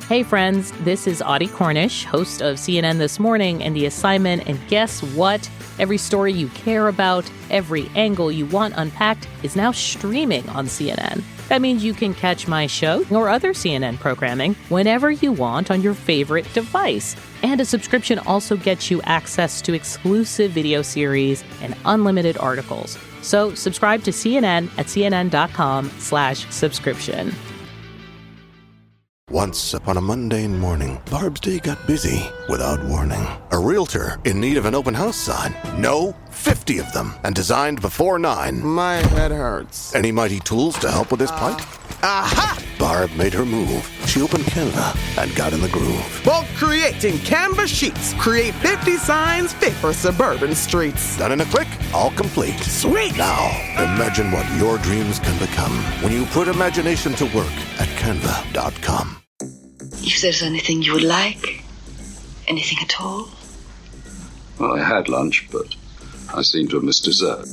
Hey friends, this is Audie Cornish, host of CNN This Morning and The Assignment, and guess what? Every story you care about, every angle you want unpacked is now streaming on CNN. That means you can catch my show or other CNN programming whenever you want on your favorite device. And a subscription also gets you access to exclusive video series and unlimited articles. So subscribe to CNN at cnn.com/subscription. Once upon a mundane morning, Barb's day got busy without warning. A realtor in need of an open house sign. No, 50 of them, and designed before 9. My head hurts. Any mighty tools to help with his plight? Aha! Barb made her move. She opened Canva and got in the groove. Bulk creating Canva sheets. Create 50 signs fit for suburban streets. Done in a click, all complete. Sweet! Now, imagine what your dreams can become when you put imagination to work at canva.com. If there's anything you would like, anything at all. Well, I had lunch, but I seem to have missed dessert.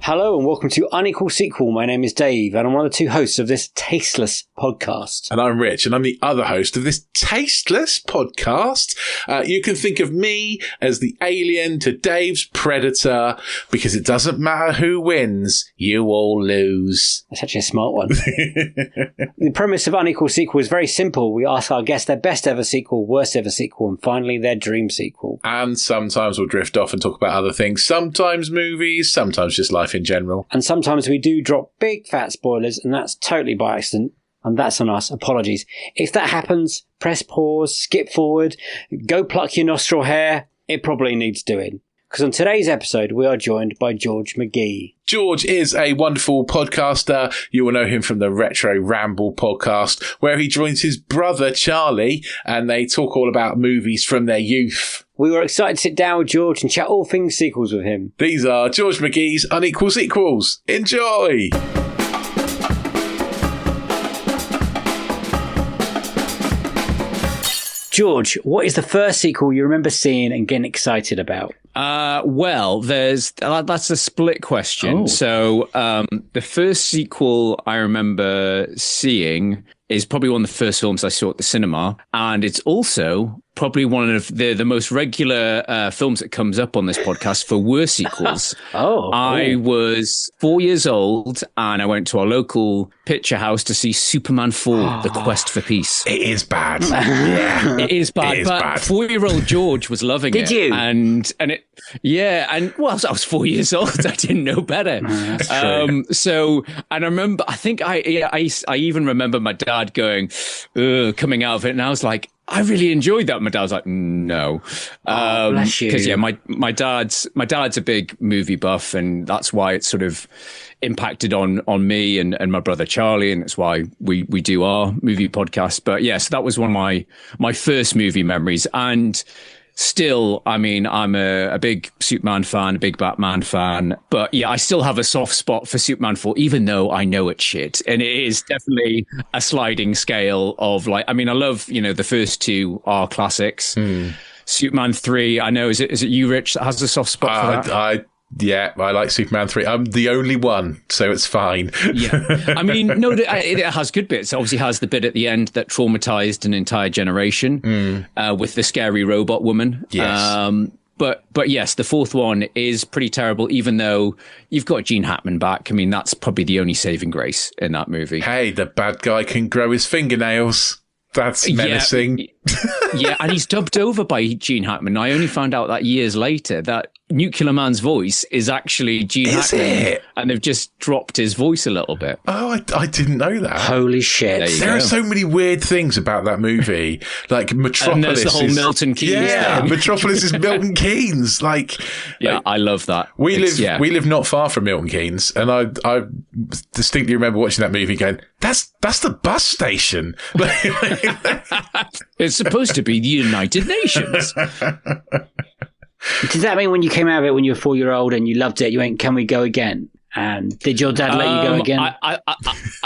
Hello and welcome to Unequal Sequel. My name is Dave and I'm one of the two hosts of this tasteless podcast. And I'm Rich and I'm the other host of this tasteless podcast. You can think of me as the alien to Dave's predator because it doesn't matter who wins, you all lose. That's actually a smart one. The premise of Unequal Sequel is very simple. We ask our guests their best ever sequel, worst ever sequel, and finally their dream sequel. And sometimes we'll drift off and talk about other things. Sometimes movies, sometimes just life in general. And sometimes we do drop big fat spoilers, and that's totally by accident. And that's on us. Apologies. If that happens, press pause, skip forward, go pluck your nostril hair. It probably needs doing. Because on today's episode, we are joined by George McGhee. George is a wonderful podcaster. You will know him from the Retro Ramble Podcast, where he joins his brother Charlie, and they talk all about movies from their youth. We were excited to sit down with George and chat all things sequels with him. These are George McGhee's Unequal Sequels. Enjoy! George, what is the first sequel you remember seeing and getting excited about? Well, that's a split question. Oh. So the first sequel I remember seeing is probably one of the first films I saw at the cinema. And it's also probably one of the most regular films that comes up on this podcast for worst sequels. I was 4 years old and I went to our local picture house to see Superman 4, The Quest for Peace. It is bad. Yeah. It is bad. It is but bad. 4-year-old George was loving it. Did you? And it, yeah. And well, I was 4 years old. I didn't know better. That's true. So, and I remember, I think I even remember my dad going, coming out of it. And I was like, I really enjoyed that. My dad was like, no. Bless you. Because, yeah, my dad's a big movie buff, and that's why it's sort of impacted on me and my brother Charlie, and it's why we do our movie podcast. But, yes, that was one of my first movie memories. And still, I mean, I'm a big Superman fan, a big Batman fan. But yeah, I still have a soft spot for Superman 4, even though I know it's shit. And it is definitely a sliding scale of like, I mean, I love, the first two are classics. Superman 3, I know, is it you, Rich, that has a soft spot for that? Yeah, I like Superman 3. I'm the only one, so it's fine. Yeah. I mean, no, it has good bits. It obviously has the bit at the end that traumatized an entire generation with the scary robot woman. Yes. But yes, the fourth one is pretty terrible, even though you've got Gene Hackman back. I mean, that's probably the only saving grace in that movie. Hey, the bad guy can grow his fingernails. That's menacing. Yeah, and he's dubbed over by Gene Hackman. I only found out that years later that Nuclear Man's voice is actually Gene Hackman. It? And they've just dropped his voice a little bit. Oh, I didn't know that. Holy shit. There are so many weird things about that movie. Like Metropolis. And there's the whole Milton Keynes thing. Metropolis is Milton Keynes. I love that. We live not far from Milton Keynes, and I distinctly remember watching that movie going, that's the bus station. It's supposed to be the United Nations. Does that mean when you came out of it when you were 4-year-old and you loved it, you went, can we go again? And did your dad let you go again?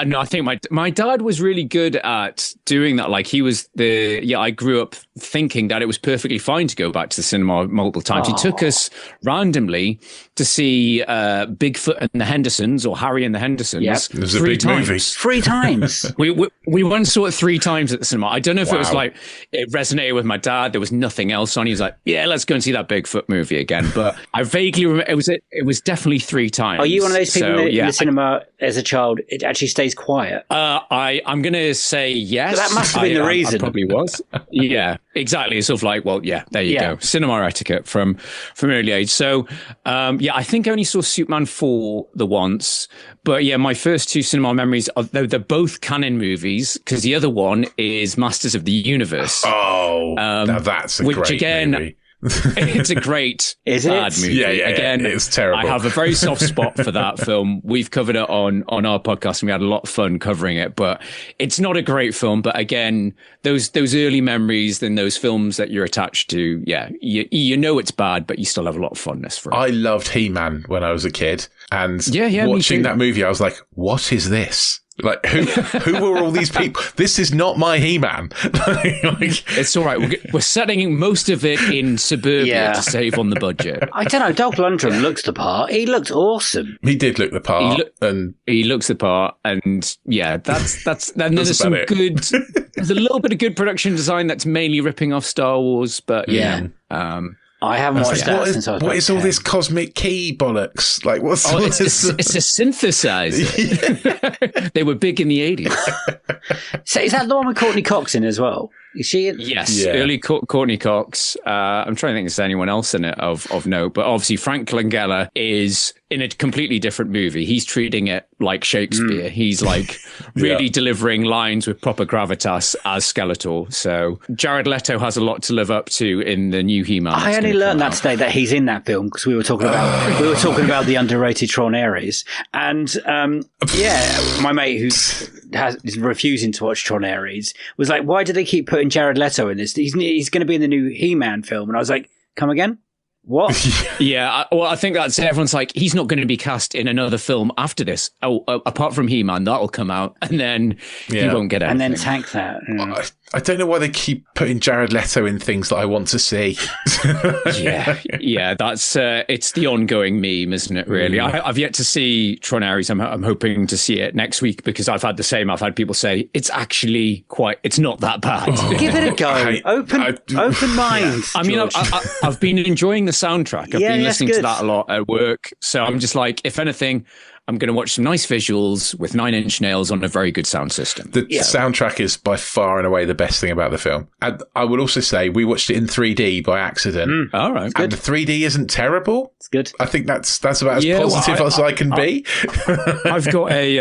No, I think my dad was really good at doing that. Like I grew up thinking that it was perfectly fine to go back to the cinema multiple times. He took us randomly to see Bigfoot and the Hendersons, or Harry and the Hendersons. Yep. It was a big movie. 3 times. we went and saw it 3 times at the cinema. I don't know if it was like, it resonated with my dad. There was nothing else on. He was like, yeah, let's go and see that Bigfoot movie again. But I vaguely remember it was definitely 3 times. Are you one of those people in the cinema as a child, it actually stays quiet? I'm going to say yes. So that must have been the reason. I probably was. Yeah, exactly. It's sort of like, well, yeah, there you go. Cinema etiquette from early age. So, I think I only saw Superman 4 the once. But yeah, my first 2 cinema memories, they're both canon movies, because the other one is Masters of the Universe. Oh, now that's a great movie. It's a great bad movie. Yeah, again, it's terrible. I have a very soft spot for that film. We've covered it on our podcast, and we had a lot of fun covering it. But it's not a great film. But again, those early memories and those films that you're attached to, you know it's bad, but you still have a lot of fondness for it. I loved He-Man when I was a kid, and watching that movie, I was like, "What is this? Like, who were all these people? This is not my He-Man." It's all right. We're setting most of it in suburbia to save on the budget. I don't know. Dolph Lundgren looks the part. He looked awesome. He did look the part. He looks the part, and that's. And there's some good. There's a little bit of good production design that's mainly ripping off Star Wars, but I haven't watched that since I was What is all this cosmic key bollocks? Like, what's it's a synthesizer. They were big in the 80s. So is that the one with Courtney Cox in as well? Is she in? Yes, early Courtney Cox. I'm trying to think if there's anyone else in it of note, but obviously Frank Langella is in a completely different movie. He's treating it like Shakespeare. He's like really delivering lines with proper gravitas as Skeletor. So Jared Leto has a lot to live up to in the new He-Man. I only learned that today, that he's in that film, because we were talking about the underrated Tron Ares, and my mate who is refusing to watch Tron Ares was like, "Why do they keep putting Jared Leto in this? He's going to be in the new He-Man film." And I was like, "Come again? What?" I think that's it. Everyone's like, he's not going to be cast in another film after this. Apart from He-Man, that'll come out, and then he won't get anything. And then tank that. I don't know why they keep putting Jared Leto in things that I want to see. That's it's the ongoing meme, isn't it? Really, I've yet to see Tron Ares. I'm hoping to see it next week, because I've had the same. I've had people say it's actually it's not that bad. Give it a go. Open mind. I mean, I've been enjoying the soundtrack. I've been listening to that a lot at work. So I'm just like, if anything, I'm going to watch some nice visuals with 9 Inch Nails on a very good sound system. The soundtrack is by far and away the best thing about the film. And I would also say we watched it in 3D by accident. All right. And the 3D isn't terrible. It's good. I think that's about as positive as I can be. I've got a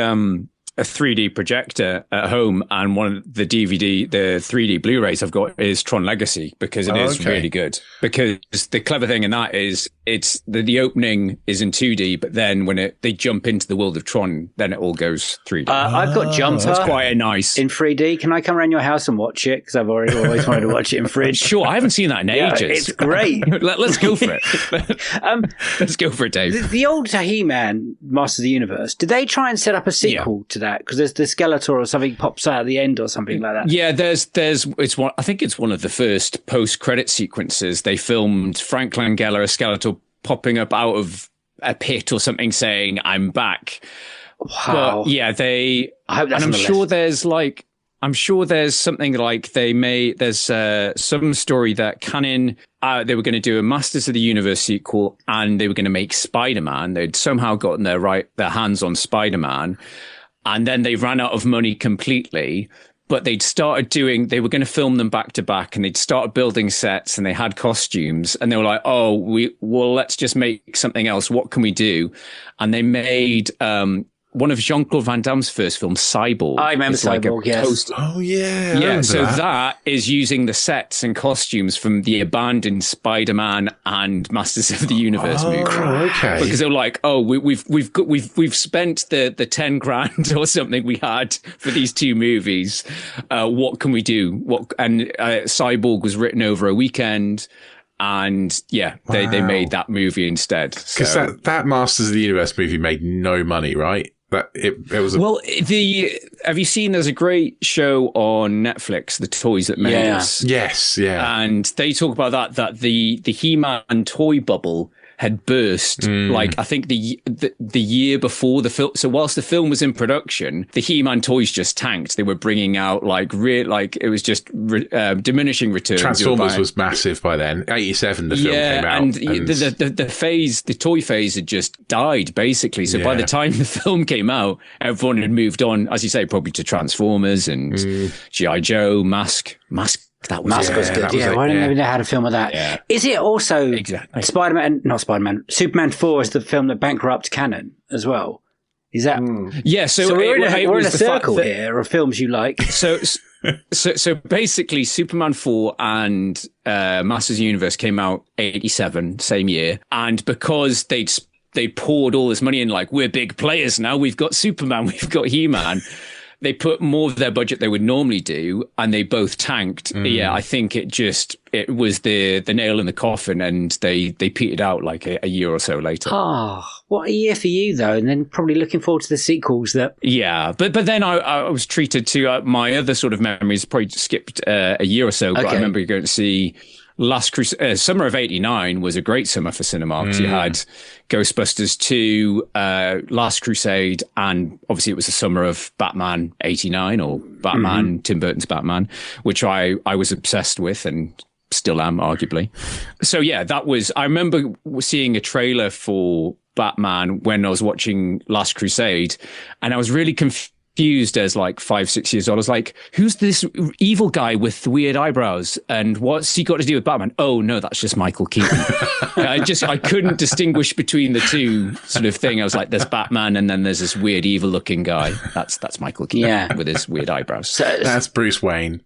3D projector at home, and one of the 3D Blu-rays I've got is Tron Legacy, because it is really good. Because the clever thing in that is it's the opening is in 2D, but then when they jump into the world of Tron, then it all goes 3D. I've got Jumper. So it's quite a nice in 3D. Can I come around your house and watch it? Because I've always wanted to watch it in 3D. Sure, I haven't seen that in ages. It's great. Let's go for it. Let's go for it, Dave. The old He-Man, Master of the Universe, did they try and set up a sequel to that? Because there's the Skeletor or something pops out at the end or something like that. Yeah, I think it's one of the first post-credit sequences. They filmed Frank Langella, a Skeletor, popping up out of a pit or something saying, "I'm back." Wow. But yeah, I hope that's and on the list. I'm sure there's something like there's some story that canon, they were going to do a Masters of the Universe sequel, and they were going to make Spider-Man. They'd somehow gotten their hands on Spider-Man, and then they ran out of money completely. But they were going to film them back to back, and they'd started building sets, and they had costumes, and they were like, let's just make something else. What can we do? And they made, one of Jean-Claude Van Damme's first films, Cyborg. I remember Cyborg, yes. Oh, yeah. Yeah, so that is using the sets and costumes from the abandoned Spider-Man and Masters of the Universe movie. Oh, okay. Because they're like, we've spent the 10 grand or something we had for these 2 movies. What can we do? And Cyborg was written over a weekend. And yeah, they made that movie instead. Because that Masters of the Universe movie made no money, right? That it was have you seen? There's a great show on Netflix, The Toys That Made Us. Yes, yeah. And they talk about that the He-Man toy bubble had burst, like I think the year before the film. So whilst the film was in production, the He-Man toys just tanked. They were bringing out it was just diminishing returns. Transformers was massive by then. 87, the film came out, and the toy phase had just died basically. So by the time the film came out, everyone had moved on, as you say, probably to Transformers and G.I. Joe, Mask. That was Mask was good. Yeah, I don't even know how to film with that. Yeah. Is it also Superman 4 is the film that bankrupt Canon as well? Is that? Yeah. So we're in a circle here of films you like. So basically, Superman 4 and Masters of the Universe came out 87, same year, and because they poured all this money in, like, we're big players now. We've got Superman, we've got He-Man. They put more of their budget they would normally do, and they both tanked. Yeah, I think it was the nail in the coffin, and they petered out like a year or so later. What a year for you, though, and then probably looking forward to the sequels. Yeah, but then I was treated to my other sort of memories. Probably skipped a year or so, but I remember going to see Last Crusade. Summer of '89 was a great summer for cinema because you had Ghostbusters 2, Last Crusade, and obviously it was the summer of Batman '89 or Batman, Tim Burton's Batman, which I was obsessed with and still am, arguably. So yeah, I remember seeing a trailer for Batman when I was watching Last Crusade, and I was really confused as like 5-6 years old. I was like, who's this evil guy with the weird eyebrows and what's he got to do with Batman? Oh no, that's just Michael Keaton. I couldn't distinguish between the two sort of thing. I was like, there's Batman and then there's this weird evil looking guy. That's Michael Keaton with his weird eyebrows. So, that's Bruce Wayne.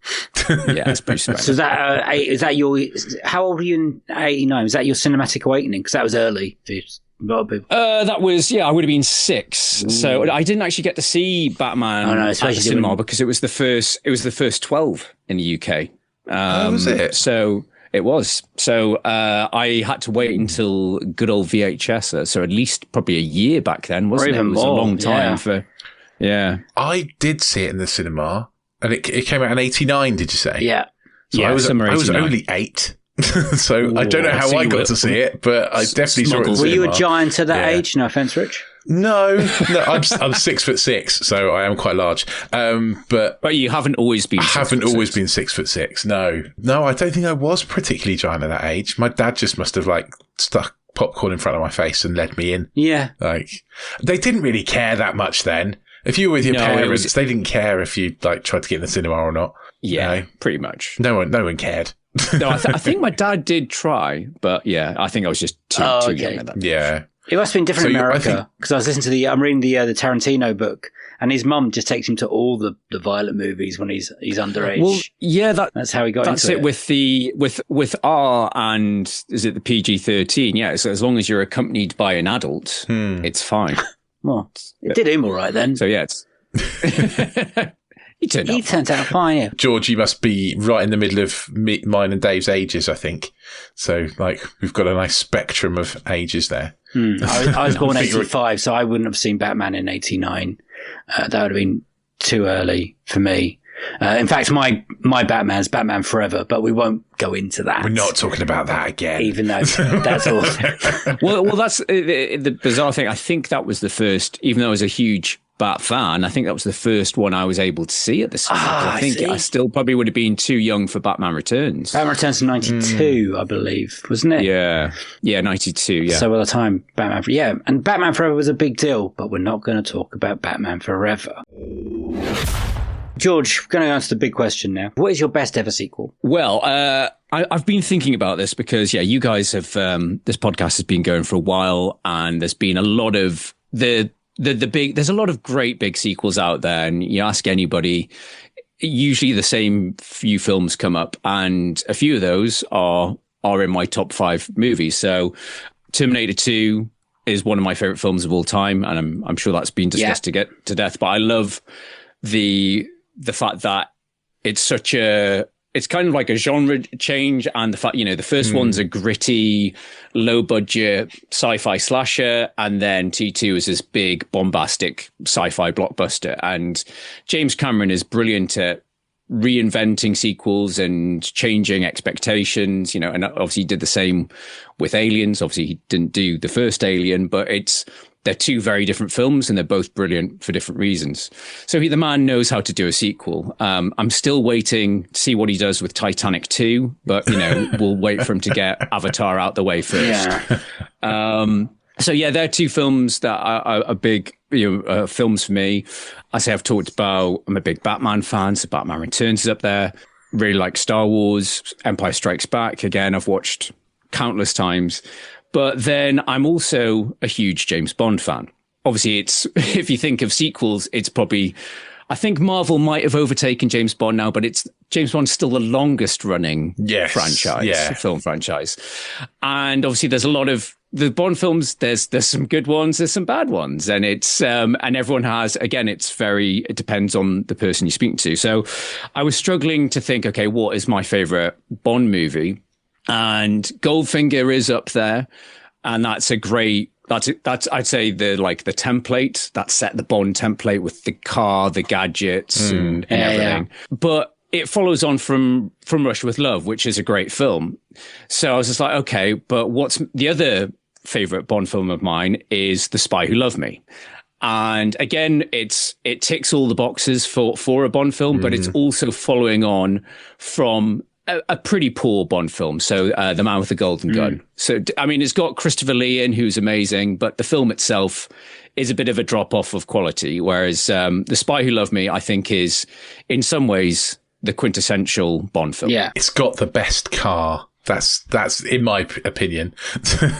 Yeah, that's Bruce Wayne. So is that your, how old were you in 89? Was that your cinematic awakening? Because that was early for a lot of people. That was, I would have been 6. So I didn't actually get to see Batman at the cinema because it was the first 12 in the UK. Was it? So it was. So I had to wait until good old VHS. So at least probably a year back then, wasn't it? It was a long time for. Yeah. I did see it in the cinema, and it came out in '89. Did you say? Yeah. So I was only 8. So I don't know how I got to see it, but I definitely saw it in the cinema. Were you a giant at that age? No offense, Rich. No, I'm 6'6", so I am quite large. But you haven't always been. I haven't always been 6'6". No, I don't think I was particularly giant at that age. My dad just must have like stuck popcorn in front of my face and led me in. Yeah, like they didn't really care that much then. If you were with your parents, they didn't care if you like tried to get in the cinema or not. Yeah, pretty much. No one cared. No, I think my dad did try, but yeah, I think I was just too young at that. Yeah. It must have been different in America because I was listening to I'm reading the Tarantino book, and his mum just takes him to all the violent movies when he's underage. Well, yeah, that's how he got into it. With R and is it the PG-13? Yeah, so as long as you're accompanied by an adult, it's fine. Well, it did him all right then. So yeah, it's. He turned out fine, yeah. George, you must be right in the middle of mine and Dave's ages, I think. So, like, we've got a nice spectrum of ages there. I was born 85, so I wouldn't have seen Batman in 89. That would have been too early for me. In fact, my Batman's Batman Forever, but we won't go into that. We're not talking about that again. Even though that's awesome. well, that's the bizarre thing. I think that was the first, even though I was a huge Bat fan, I think that was the first one I was able to see at the cinema. I think I still probably would have been too young for Batman Returns. Batman Returns in 92, I believe, wasn't it? Yeah, 92, yeah. So by the time and Batman Forever was a big deal, but we're not going to talk about Batman Forever. George, we're going to answer the big question now. What is your best ever sequel? Well, I've been thinking about this because, you guys have, this podcast has been going for a while, and there's been a lot of there's a lot of great big sequels out there, and you ask anybody, usually the same few films come up, and a few of those are in my top 5 movies. So Terminator 2 is one of my favorite films of all time, and I'm sure that's been discussed to get to death, but I love the fact that it's it's kind of like a genre change. And the fact, the first one's a gritty, low budget sci-fi slasher. And then T2 is this big bombastic sci-fi blockbuster. And James Cameron is brilliant at reinventing sequels and changing expectations, and obviously he did the same with Aliens. Obviously he didn't do the first Alien, but they're two very different films and they're both brilliant for different reasons. So the man knows how to do a sequel. I'm still waiting to see what he does with Titanic 2, but we'll wait for him to get Avatar out the way first. Yeah. So they're two films that are big films for me. I say I've talked about, I'm a big Batman fan, so Batman Returns is up there. Really like Star Wars, Empire Strikes Back. Again, I've watched countless times. But then I'm also a huge James Bond fan. Obviously, if you think of sequels, it's probably, I think Marvel might have overtaken James Bond now, but James Bond's still the longest running film franchise. And obviously there's a lot of the Bond films, there's some good ones, there's some bad ones. And it's, and everyone has, again, it depends on the person you speak to. So I was struggling to think, okay, what is my favorite Bond movie? And Goldfinger is up there. And that's I'd say the template, that set the Bond template with the car, the gadgets and everything. Yeah. But it follows on from Russia with Love, which is a great film. So I was just like, okay, but what's the other favorite Bond film of mine is The Spy Who Loved Me. And again, it ticks all the boxes for a Bond film, but it's also following on from a pretty poor Bond film. So The Man with the Golden Gun. So, I mean, it's got Christopher Lee in, who's amazing, but the film itself is a bit of a drop off of quality. Whereas The Spy Who Loved Me, I think, is in some ways the quintessential Bond film. Yeah. It's got the best car. That's in my opinion.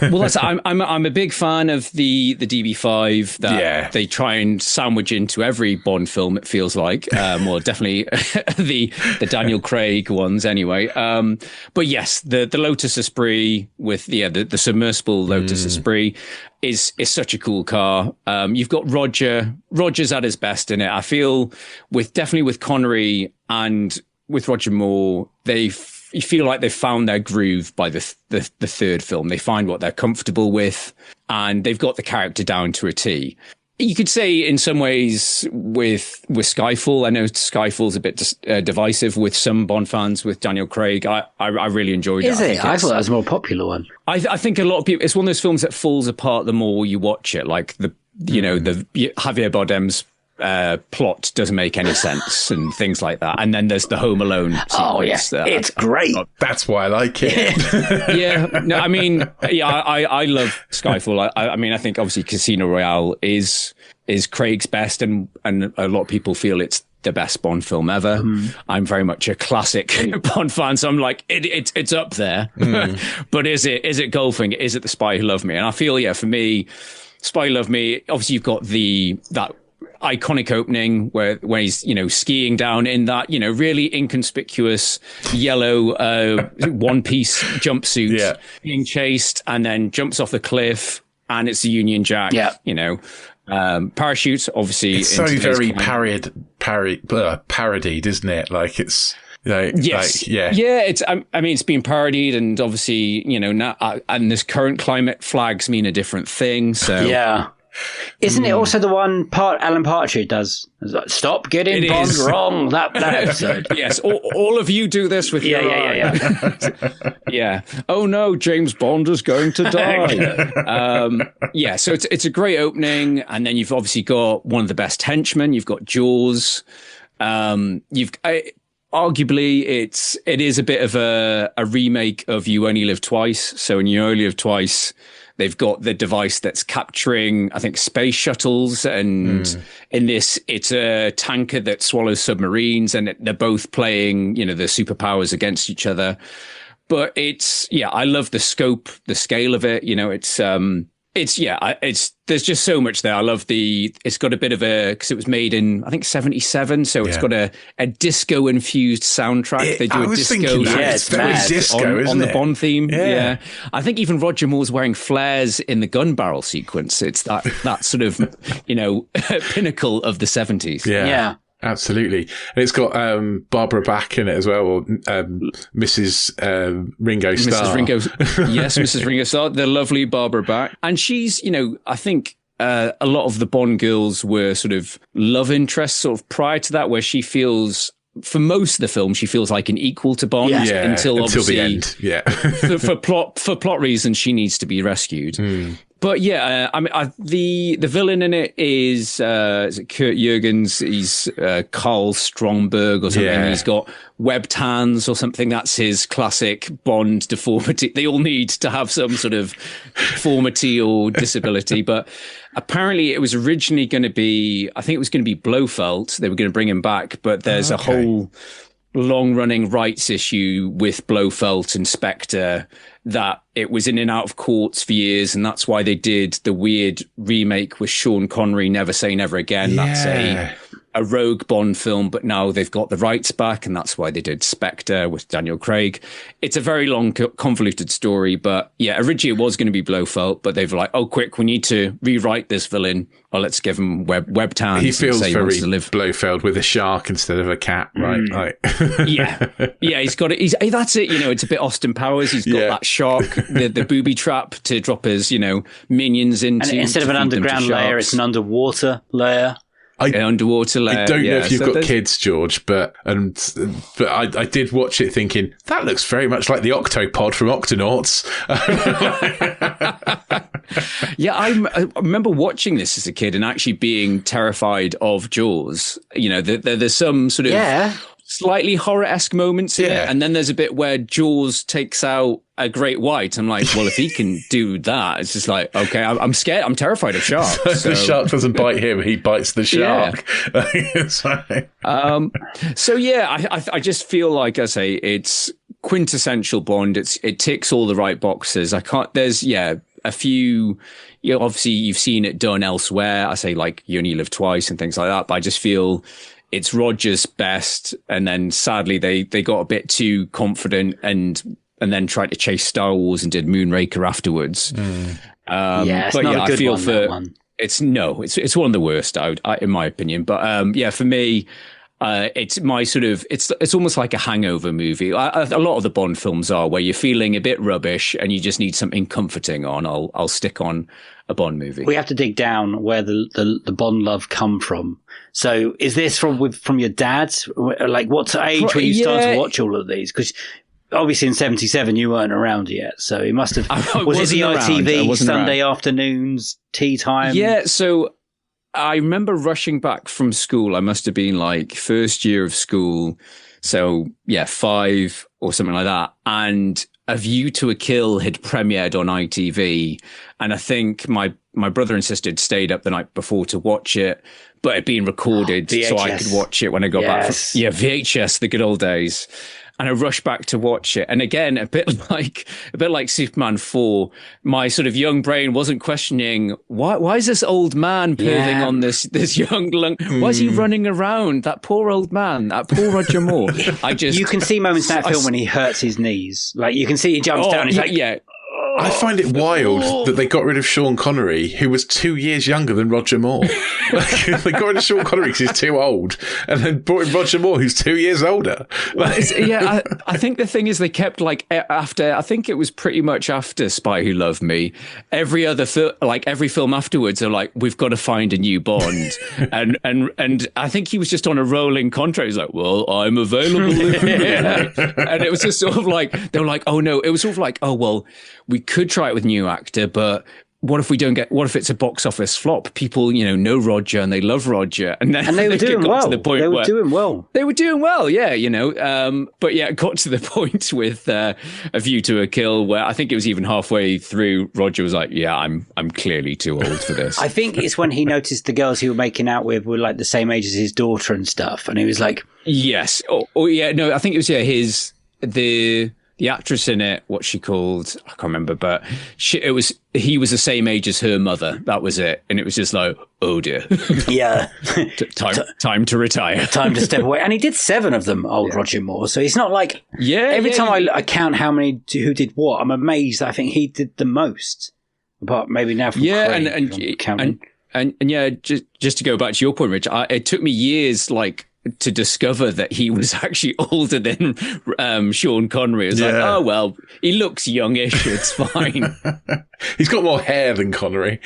Well, I'm a big fan of the DB5 that they try and sandwich into every Bond film. It feels like, well, definitely the Daniel Craig ones anyway. But yes, the Lotus Esprit with the submersible Lotus Esprit is such a cool car. You've got Roger's at his best in it. I feel definitely with Connery and with Roger Moore, you feel like they've found their groove by the third film. They find what they're comfortable with, and they've got the character down to a T. You could say in some ways with Skyfall, I know Skyfall's a bit divisive with some Bond fans with Daniel Craig. I really enjoyed it. Is it? I thought that was a more popular one. I think a lot of people, it's one of those films that falls apart the more you watch it. Like the Javier Bardem's plot doesn't make any sense and things like that. And then there's the Home Alone sequence. Oh, yes. It's great. That's why I like it. Yeah. No, I mean, I love Skyfall. I mean, I think obviously Casino Royale is Craig's best, and a lot of people feel it's the best Bond film ever. I'm very much a classic Bond fan, so I'm like, it's up there. But is it Goldfinger? Is it The Spy Who Loved Me? And I feel, for me, Spy Who Loved Me, obviously you've got that iconic opening where he's skiing down in that really inconspicuous yellow one-piece jumpsuit, being chased, and then jumps off the cliff, and it's the Union Jack. Parachutes, obviously. It's so very parodied, isn't it? Like it's. Yes. It's. I mean, it's been parodied, and obviously, now, and this current climate flags mean a different thing. So Isn't it also the one Alan Partridge does? Stop getting Bond wrong. That episode. Yes, all of you do this with your yeah. Oh no, James Bond is going to die. So it's a great opening, and then you've obviously got one of the best henchmen. You've got Jaws. Arguably, it is a bit of a remake of You Only Live Twice. So in You Only Live Twice, they've got the device that's capturing, I think, space shuttles. And in this, it's a tanker that swallows submarines, and they're both playing, the superpowers against each other. But I love the scope, the scale of it. There's just so much there. I love it's got a bit of because it was made in, I think, 1977. So it's got a disco infused soundtrack. They do a disco. It's very disco, isn't it? On the Bond theme. Yeah. I think even Roger Moore's wearing flares in the gun barrel sequence. It's that sort of, pinnacle of the 70s. Yeah. Absolutely. And it's got Barbara Bach in it as well, or Mrs. Ringo Starr. Mrs. Ringo, yes, Mrs. Ringo Starr, the lovely Barbara Bach. And she's, I think a lot of the Bond girls were sort of love interests sort of prior to that, where she feels, for most of the film, she feels like an equal to Bond until obviously the end. Yeah. for plot reasons, she needs to be rescued. But yeah, the villain in it is it Kurt Jürgens? He's Carl Stromberg or something. Yeah. He's got webbed hands or something. That's his classic Bond deformity. They all need to have some sort of deformity or disability. But apparently it was originally going to be, I think it was going to be Blofeld. They were going to bring him back, but there's a whole long-running rights issue with Blofeld and Spectre that it was in and out of courts for years, and that's why they did the weird remake with Sean Connery, Never Say Never Again. Yeah. That's a rogue Bond film, but now they've got the rights back, and that's why they did Spectre with Daniel Craig. It's a very long, convoluted story, but yeah, originally it was going to be Blofeld, but they've like, oh, quick, we need to rewrite this villain. Oh, let's give him webbed hands. He feels very Blofeld with a shark instead of a cat, right? Yeah, he's got it. That's it. It's a bit Austin Powers. He's got that shark, the booby trap to drop his, minions into. And instead of an underground layer, it's an underwater layer. Underwater layer. I don't know if you've got kids, George, but I did watch it thinking that looks very much like the Octopod from Octonauts. Yeah, I remember watching this as a kid and actually being terrified of Jaws. There's some sort of slightly horror-esque moments in it, and then there's a bit where Jaws takes out a great white. I'm like, well, if he can do that, it's just like, okay, I'm scared. I'm terrified of sharks. So. The shark doesn't bite him; he bites the shark. I just feel like, I say, it's quintessential Bond. It ticks all the right boxes. There's a few. Obviously you've seen it done elsewhere. I say like You Only Live Twice and things like that. But I just feel it's Roger's best, and then sadly they got a bit too confident and then tried to chase Star Wars and did Moonraker afterwards. It's not a good one, that one. It's one of the worst, in my opinion. But for me, it's my sort of it's almost like a hangover movie. A lot of the Bond films are, where you're feeling a bit rubbish and you just need something comforting on. I'll stick on a Bond movie. We have to dig down where the Bond love come from. So is this from your dad? Like, what age were you starting to watch all of these? Because obviously in 77 you weren't around yet, so it must have. Was it the ITV Sunday afternoons, tea time? Yeah, so I remember rushing back from school. I must have been like first year of school. So 5 or something like that. And A View to a Kill had premiered on ITV. And I think my brother and sister had stayed up the night before to watch it, but it had been recorded so I could watch it when I got back from VHS, the good old days. And I rushed back to watch it. And again, a bit like Superman 4, my sort of young brain wasn't questioning, why is this old man perving on this young lung? Why is he running around? That poor old man, that poor Roger Moore. You can see moments in that film when he hurts his knees. Like, you can see he jumps down. He's like, I find it wild that they got rid of Sean Connery, who was 2 years younger than Roger Moore. They got rid of Sean Connery because he's too old, and then brought in Roger Moore, who's 2 years older. I think the thing is they kept, like, after, I think it was pretty much after Spy Who Loved Me, every other every film afterwards are like, we've got to find a new Bond. and I think he was just on a rolling contract. He's like, well, I'm available. And it was just sort of like, they were like, oh no, it was sort of like, oh, well, we could try it with new actor, but what if it's a box office flop? People, know Roger and they love Roger. And they were doing well. To the point they were doing well. They were doing well, but it got to the point with A View to a Kill where I think it was even halfway through, Roger was like, yeah, I'm clearly too old for this. I think it's when he noticed the girls he was making out with were like the same age as his daughter and stuff. And he was like... Yes. I think it was, the actress in it, what's she called? I can't remember, but he was the same age as her mother. That was it. And it was just like, oh dear. Yeah. time to retire. Time to step away. And he did 7 of them, Roger Moore. So it's not like, every time I count who did what, I'm amazed that I think he did the most. But maybe now from Craig, and just to go back to your point, Rich, it took me years, like, to discover that he was actually older than Sean Connery. It was like, oh, well, he looks youngish. It's fine. He's got more hair than Connery.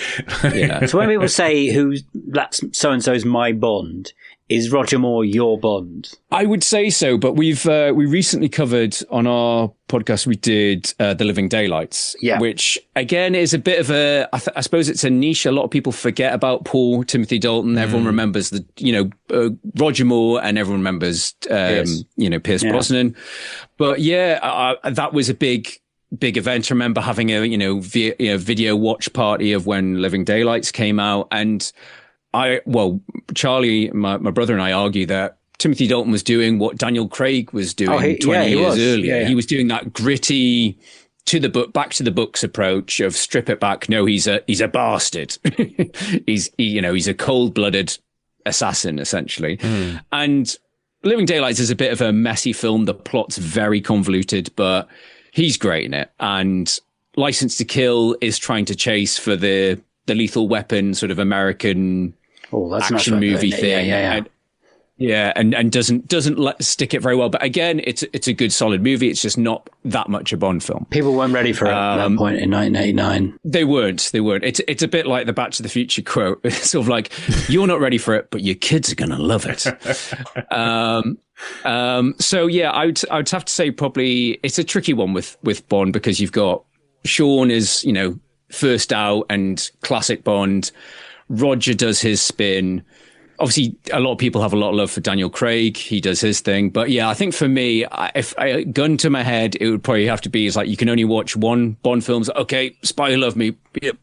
Yeah. So when people say that's so-and-so's my Bond, is Roger Moore your Bond? I would say so, but we recently covered on our podcast, we did The Living Daylights, which again is a bit of I suppose it's a niche. A lot of people forget about Paul Timothy Dalton. Everyone remembers Roger Moore, and everyone remembers Pierce Brosnan. But that was a big event. I remember having a video watch party of when Living Daylights came out, and Charlie, my brother, and I argue that Timothy Dalton was doing what Daniel Craig was doing 20 years earlier. Yeah. He was doing that gritty back to the books approach of strip it back. No, he's a bastard. he's a cold-blooded assassin, essentially. And Living Daylights is a bit of a messy film. The plot's very convoluted, but he's great in it. And License to Kill is trying to chase for the Lethal Weapon sort of American action movie thing. And doesn't stick it very well. But again, it's a good, solid movie. It's just not that much a Bond film. People weren't ready for it at that point in 1989. They weren't. It's a bit like the Back to the Future quote. It's sort of like, you're not ready for it, but your kids are going to love it. So yeah, I would have to say probably it's a tricky one with Bond, because you've got Sean is, first out and classic Bond. Roger does his spin. Obviously, a lot of people have a lot of love for Daniel Craig. He does his thing. But yeah, I think for me, if I gun to my head, it would probably have to be, it's like, you can only watch one Bond film. Okay, Spy Who Loved Me.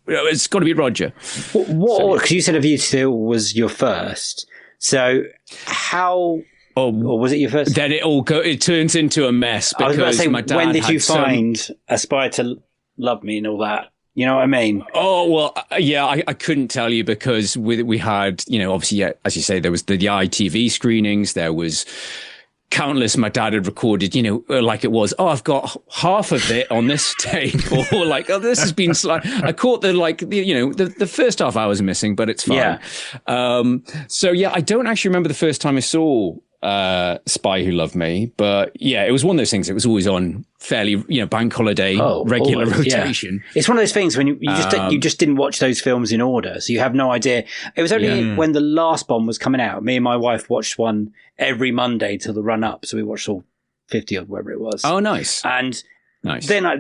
It's got to be Roger. Because you said A View to Kill was your first. So how... or was it your first? Then it turns into a mess. Because I was about to say, my dad when did you find Aspire to Love Me and all that? You know what I mean? Oh, well, yeah, I couldn't tell you, because we had, obviously, as you say, there was the ITV screenings. There was countless. My dad had recorded, like it was, I've got half of it on this tape, or like, this has been I caught the first half I was missing, but it's fine. Yeah. So yeah, I don't actually remember the first time I saw Spy Who Loved Me, but yeah, it was one of those things. It was always on fairly, bank holiday, regular rotation. Yeah. It's one of those things when you just didn't watch those films in order, so you have no idea. It was only when the last Bond was coming out, me and my wife watched one every Monday till the run up, so we watched all 50 or whatever it was. Oh, nice. And then that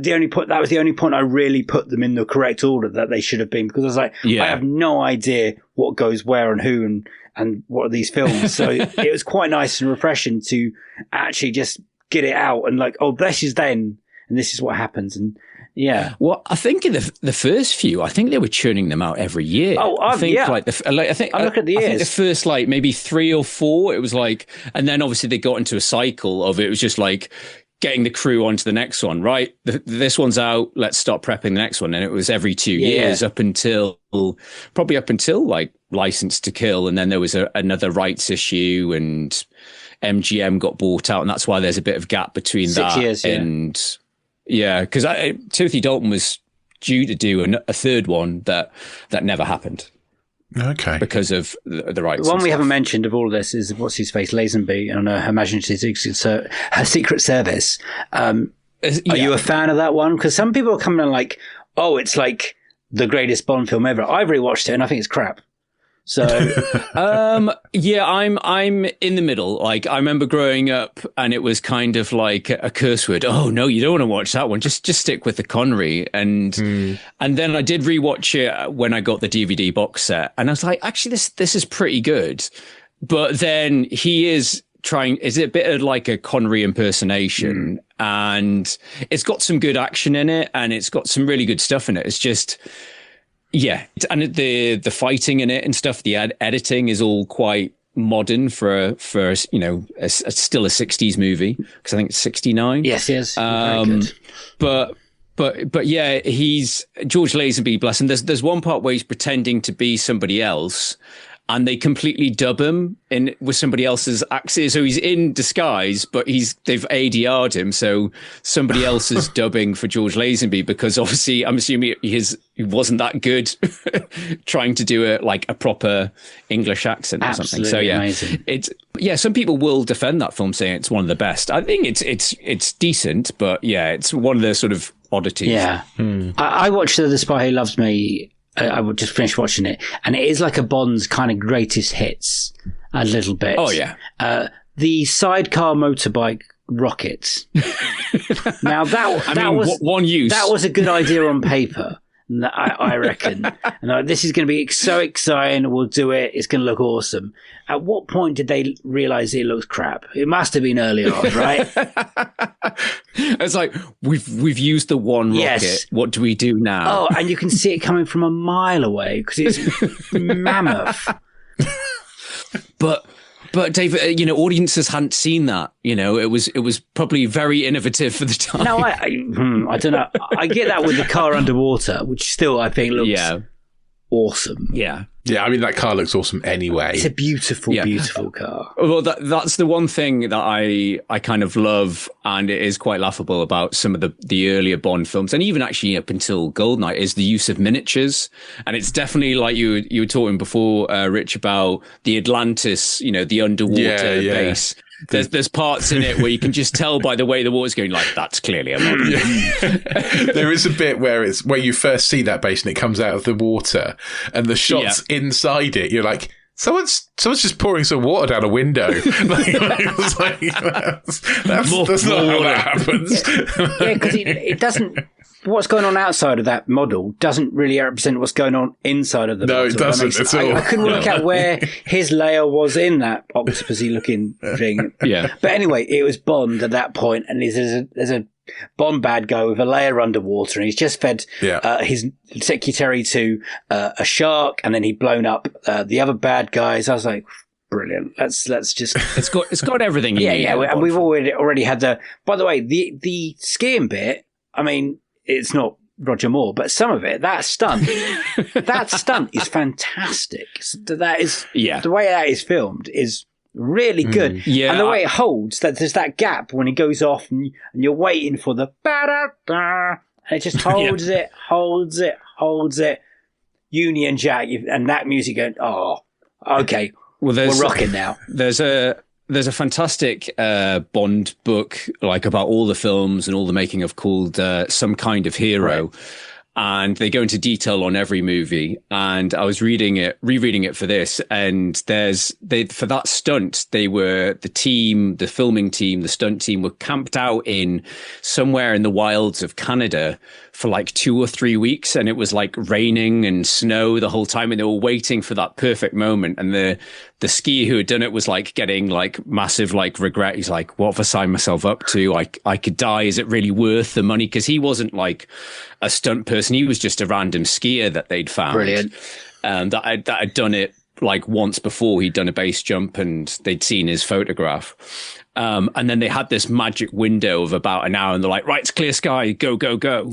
was the only point I really put them in the correct order that they should have been, because I was like, I have no idea what goes where and who and what are these films. So it was quite nice and refreshing to actually just get it out and like, this is then, and this is what happens. And yeah. Well, I think in the first few, I think they were churning them out every year. I look at the years. I think the first maybe 3 or 4, it was like, and then obviously they got into a cycle of it was just like getting the crew onto the next one, right? This one's out, let's start prepping the next one. And it was every 2 years up until like License to Kill. And then there was another rights issue, and MGM got bought out. And that's why there's a bit of gap between 6 years, and because Timothy Dalton was due to do a third one that never happened. Okay. Because of the rights. The one we haven't mentioned of all of this is what's his face, Lazenby, on Her Majesty's her Secret Service. Are you a fan of that one? Because some people are coming on like, it's like the greatest Bond film ever. I've rewatched it and I think it's crap. So, I'm in the middle. Like, I remember growing up and it was kind of like a curse word. Oh no, you don't want to watch that one. Just stick with the Connery. And then I did rewatch it when I got the DVD box set, and I was like, actually, this is pretty good. But then he is a bit of like a Connery impersonation, and it's got some good action in it, and it's got some really good stuff in it. It's just, yeah, and the fighting in it and stuff, the editing is all quite modern for still a 60s movie, because I think it's 69. Yes. Very good. But yeah, he's George Lazenby, bless him. There's one part where he's pretending to be somebody else, and they completely dub him in with somebody else's accent. So he's in disguise, but they've ADR'd him. So somebody else is dubbing for George Lazenby, because obviously I'm assuming he wasn't that good trying to do a proper English accent or something. So yeah, amazing. Some people will defend that film, saying it's one of the best. I think it's decent, but yeah, it's one of the sort of oddities. Yeah. I watched The Spy Who Loves Me. I would just finish watching it, and it is like a Bond's kind of greatest hits a little bit. Oh yeah. The sidecar motorbike rockets. Now that was one use. That was a good idea on paper, I reckon. And this is going to be so exciting. We'll do it. It's going to look awesome. At what point did they realise it looks crap? It must have been earlier on, right? It's like we've used the one rocket. What do we do now? Oh, and you can see it coming from a mile away because it's mammoth. But Dave, audiences hadn't seen that. It was probably very innovative for the time. No, I don't know. I get that with the car underwater, which still I think looks awesome. Yeah. Yeah, I mean, that car looks awesome anyway. It's a beautiful, beautiful car. Well, that's the one thing that I kind of love, and it is quite laughable about some of the earlier Bond films, and even actually up until Goldeneye, is the use of miniatures. And it's definitely like you were talking before, Rich, about the Atlantis, the underwater base. There's parts in it where you can just tell by the way the water's going, like, that's clearly a model. There is a bit where you first see that base and it comes out of the water, and the shots inside it, you're like, someone's just pouring some water down a window. That's not how that happens. Yeah, because it doesn't. What's going on outside of that model doesn't really represent what's going on inside of the model. No, it doesn't at all. I couldn't work out where his layer was in that octopusy looking thing. Yeah. But anyway, it was Bond at that point, and there's a Bond bad guy with a layer underwater, and he's just fed his secretary to a shark, and then he'd blown up the other bad guys. I was like, brilliant. Let's just. It's got everything. And we've already had the. By the way, the skiing bit. I mean, it's not Roger Moore, but some of it, that stunt is fantastic. That is the way that is filmed is really good. Yeah, and the way it holds, that there's that gap when it goes off, and you're waiting for the ba-da-da, and it just holds it. Union Jack, and that music going, oh, okay, we're rocking now. There's a fantastic Bond book, like, about all the films and all the making of, called Some Kind of Hero. Right. And they go into detail on every movie. And I was rereading it for this. And for that stunt, the filming team, the stunt team were camped out in somewhere in the wilds of Canada for like 2 or 3 weeks. And it was like raining and snow the whole time. And they were waiting for that perfect moment. And the skier who had done it was like getting like massive like regret. He's like, what have I signed myself up to? I could die. Is it really worth the money? Because he wasn't like a stunt person. He was just a random skier that they'd found. Brilliant. That had done it like once before. He'd done a base jump and they'd seen his photograph. And then they had this magic window of about an hour, and they're like, right, it's clear sky, go, go, go.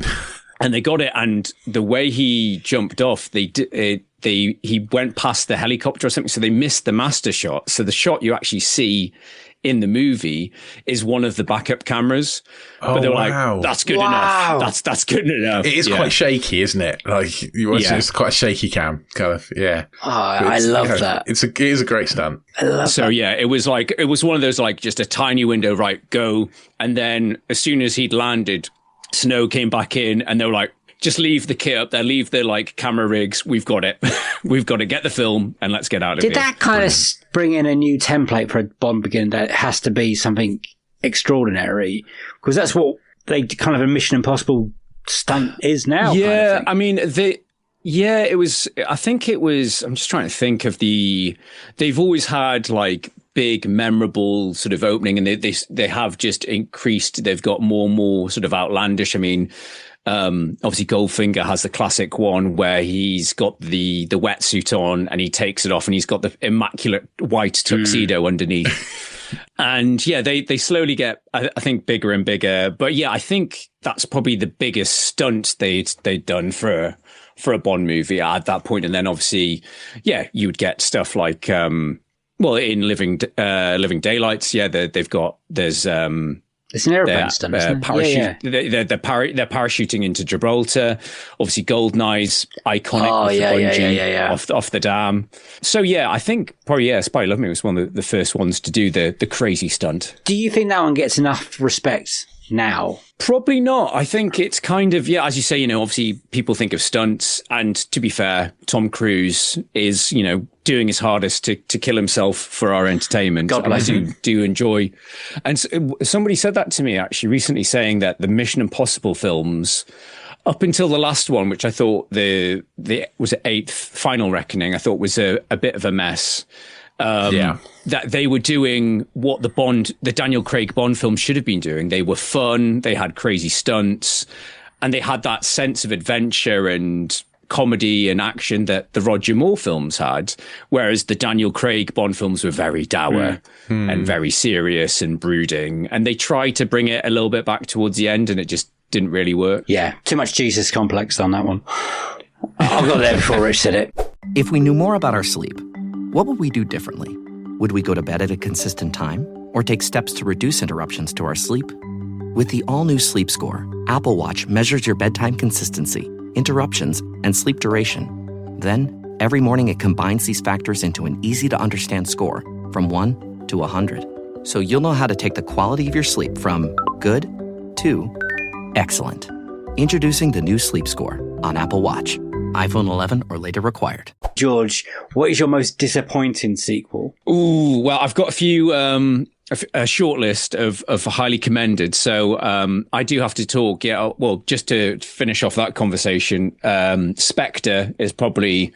And they got it. And the way he jumped off, he went past the helicopter or something. So they missed the master shot. So the shot you actually see in the movie is one of the backup cameras. But they were like, that's good enough. That's good enough. It is quite shaky, isn't it? Like, you watch it, it's quite a shaky cam, kind of, yeah. Oh, I love that. It is a great stunt. I love that. Yeah, it was one of those, like, just a tiny window, right, go. And then as soon as he'd landed, snow came back in, and they were like, just leave the kit up there, leave the like camera rigs. We've got it. We've got to get the film and let's get out of here. Did that kind of bring in a new template for a Bond beginning that it has to be something extraordinary? Because that's what they kind of a Mission Impossible stunt is now. Yeah, kind of I mean, it was, I think it was, I'm just trying to think of they've always had like big, memorable sort of opening, and they have just increased. They've got more and more sort of outlandish. I mean, obviously Goldfinger has the classic one where he's got the wetsuit on and he takes it off and he's got the immaculate white tuxedo underneath. And yeah, they slowly get, I think, bigger and bigger. But yeah, I think that's probably the biggest stunt they'd done for for a Bond movie at that point. And then obviously, yeah, you would get stuff like, in Living Daylights, yeah, there's it's an airplane stunt, isn't it? They're parachuting into Gibraltar. Obviously, Goldeneye's iconic off the dam. So yeah, I think probably Spy Love Me was one of the first ones to do the crazy stunt. Do you think that one gets enough respect now? Probably not. I think it's kind of, as you say, obviously people think of stunts, and to be fair, Tom Cruise is, doing his hardest to kill himself for our entertainment. God bless him. I do enjoy. And somebody said that to me actually recently, saying that the Mission Impossible films, up until the last one, which I thought the was it Eighth Final Reckoning, I thought was a bit of a mess. That they were doing what the Daniel Craig Bond film should have been doing. They were fun, they had crazy stunts, and they had that sense of adventure and comedy and action that the Roger Moore films had, whereas the Daniel Craig Bond films were very dour and very serious and brooding, and they tried to bring it a little bit back towards the end, and it just didn't really work. Yeah, too much Jesus complex on that one. I got there before Rich said it. If we knew more about our sleep, what would we do differently? Would we go to bed at a consistent time or take steps to reduce interruptions to our sleep? With the all-new Sleep Score, Apple Watch measures your bedtime consistency, interruptions, and sleep duration. Then, every morning it combines these factors into an easy-to-understand score from 1 to 100. So you'll know how to take the quality of your sleep from good to excellent. Introducing the new Sleep Score on Apple Watch. iPhone 11 or later required. George, what is your most disappointing sequel? Ooh, well, I've got a few, a short list of highly commended. So I do have to talk. Yeah, well, just to finish off that conversation, Spectre is probably,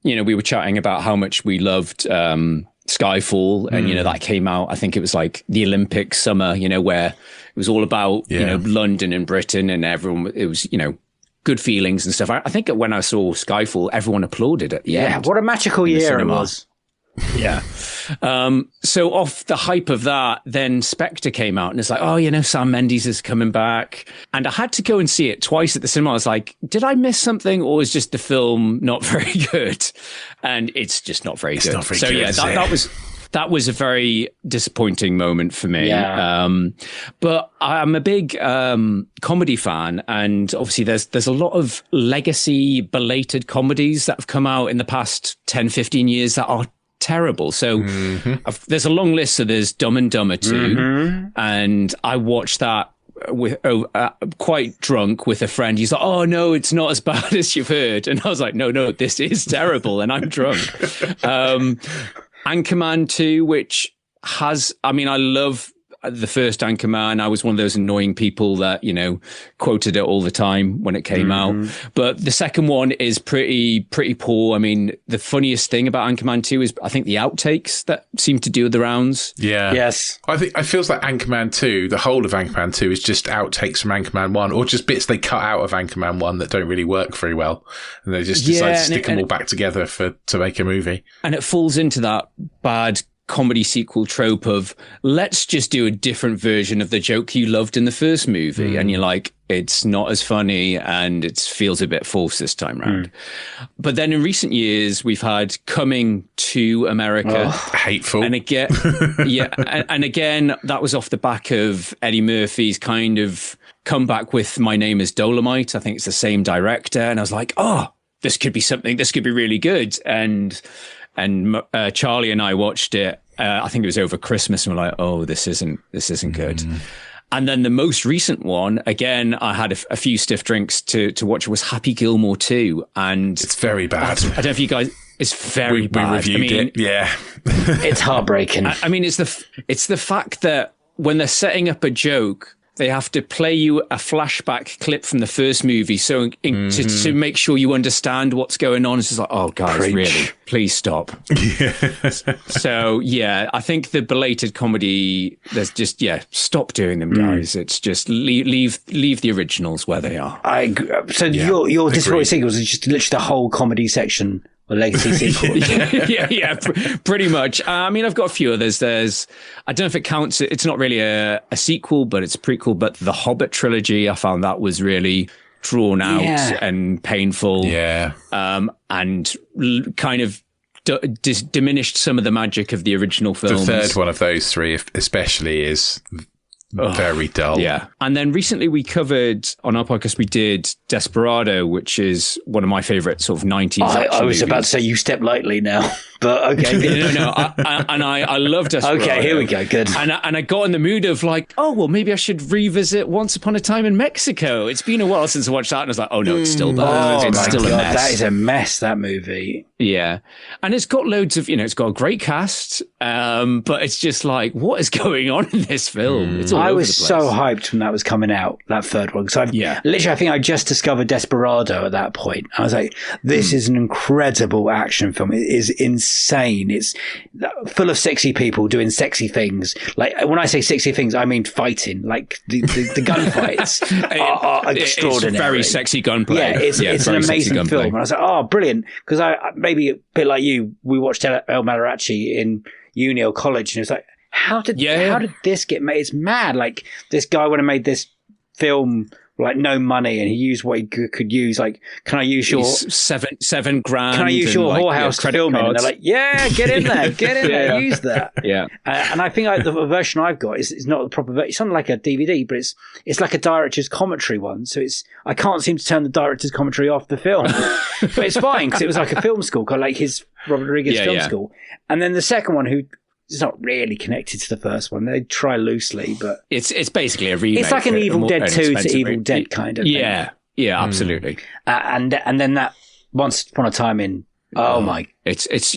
we were chatting about how much we loved Skyfall, and that came out, I think it was like the Olympic summer, where it was all about London and Britain, and everyone, it was good feelings and stuff. I think when I saw Skyfall, everyone applauded at the end. What a magical year it was. Yeah. So off the hype of that, then Spectre came out, and it's like, Sam Mendes is coming back. And I had to go and see it twice at the cinema. I was like, did I miss something, or is just the film not very good? And it's just not very good. Not very good, that was a very disappointing moment for me. Yeah. But I'm a big comedy fan, and obviously there's a lot of legacy belated comedies that have come out in the past 10, 15 years that are terrible. So there's a long list. So there's Dumb and Dumber 2, and I watched that with quite drunk with a friend. He's like, "Oh no, it's not as bad as you've heard," and I was like, "No, this is terrible," and I'm drunk. Anchorman 2, which has, I love the first Anchorman. I was one of those annoying people that, quoted it all the time when it came out. But the second one is pretty poor. The funniest thing about Anchorman 2 is, I think, the outtakes that seem to do the rounds. Yeah. Yes. I think it feels like Anchorman 2, the whole of Anchorman 2 is just outtakes from Anchorman 1, or just bits they cut out of Anchorman 1 that don't really work very well. And they just decide to stick them all back together to make a movie. And it falls into that bad comedy sequel trope of, let's just do a different version of the joke you loved in the first movie. And you're like, it's not as funny, and it feels a bit false this time round. But then in recent years, we've had Coming to America. Hateful. And again, and again, that was off the back of Eddie Murphy's kind of comeback with My Name is Dolomite. I think it's the same director. And I was like, this could be something, this could be really good. And Charlie and I watched it. I think it was over Christmas, and we're like, "Oh, this isn't good." And then the most recent one, again, I had a few stiff drinks to watch. It was Happy Gilmore 2, and it's very bad. I don't know if you guys. It's very bad. We reviewed it. Yeah, it's heartbreaking. It's the fact that when they're setting up a joke, they have to play you a flashback clip from the first movie, so to make sure you understand what's going on. It's just like, oh, guys, really, please stop. So, I think the belated comedy, there's just, stop doing them, guys. It's just leave the originals where they are. I agree. So your disappointing sequels is just literally the whole comedy section. A legacy sequel. Pretty much. I've got a few others. I don't know if it counts. It's not really a sequel, but it's a prequel. But the Hobbit trilogy, I found that was really drawn out and painful. Yeah. And kind of diminished some of the magic of the original films. The third one of those three, especially, is very dull. Yeah. And then recently we covered, on our podcast, we did Desperado, which is one of my favourite sort of 90s action I was movies. about to say you step lightly now, but okay. No. I love Desperado. Okay, here we go. Good. And I got in the mood of like, oh, well, maybe I should revisit Once Upon a Time in Mexico. It's been a while since I watched that, and I was like, oh no, it's still bad. Oh It's my still a God, mess. that is a mess, that movie. Yeah. And it's got loads of, it's got a great cast, but it's just like, what is going on in this film? It's all I over was the place. so hyped when that was coming out, that third one. So literally, I think I just discovered Desperado at that point. I was like, this is an incredible action film. It is insane. It's full of sexy people doing sexy things. Like, when I say sexy things, I mean fighting. Like, the gunfights are extraordinary. It's very sexy gunplay. Yeah, it's an amazing film. And I was like, oh, brilliant. Because I maybe a bit like you, we watched El Malarachi in uni or college, and it was like, how did this get made? It's mad. Like, this guy would have made this film like no money, and he used what he could use. Like, can I use your $7,000? Can I use your whorehouse filming? And they're like, yeah, get in there, use that. Yeah. And I think the version I've got is not the proper version. It's not like a DVD, but it's like a director's commentary one. So I can't seem to turn the director's commentary off the film, but it's fine because it was like a film school, kind of like his Robert Rodriguez film school. And then the second one, it's not really connected to the first one. They try loosely, but it's basically a remake. It's like an Evil Dead 2 to Evil Dead kind of thing. Yeah, absolutely. And then that Once Upon a Time in, it's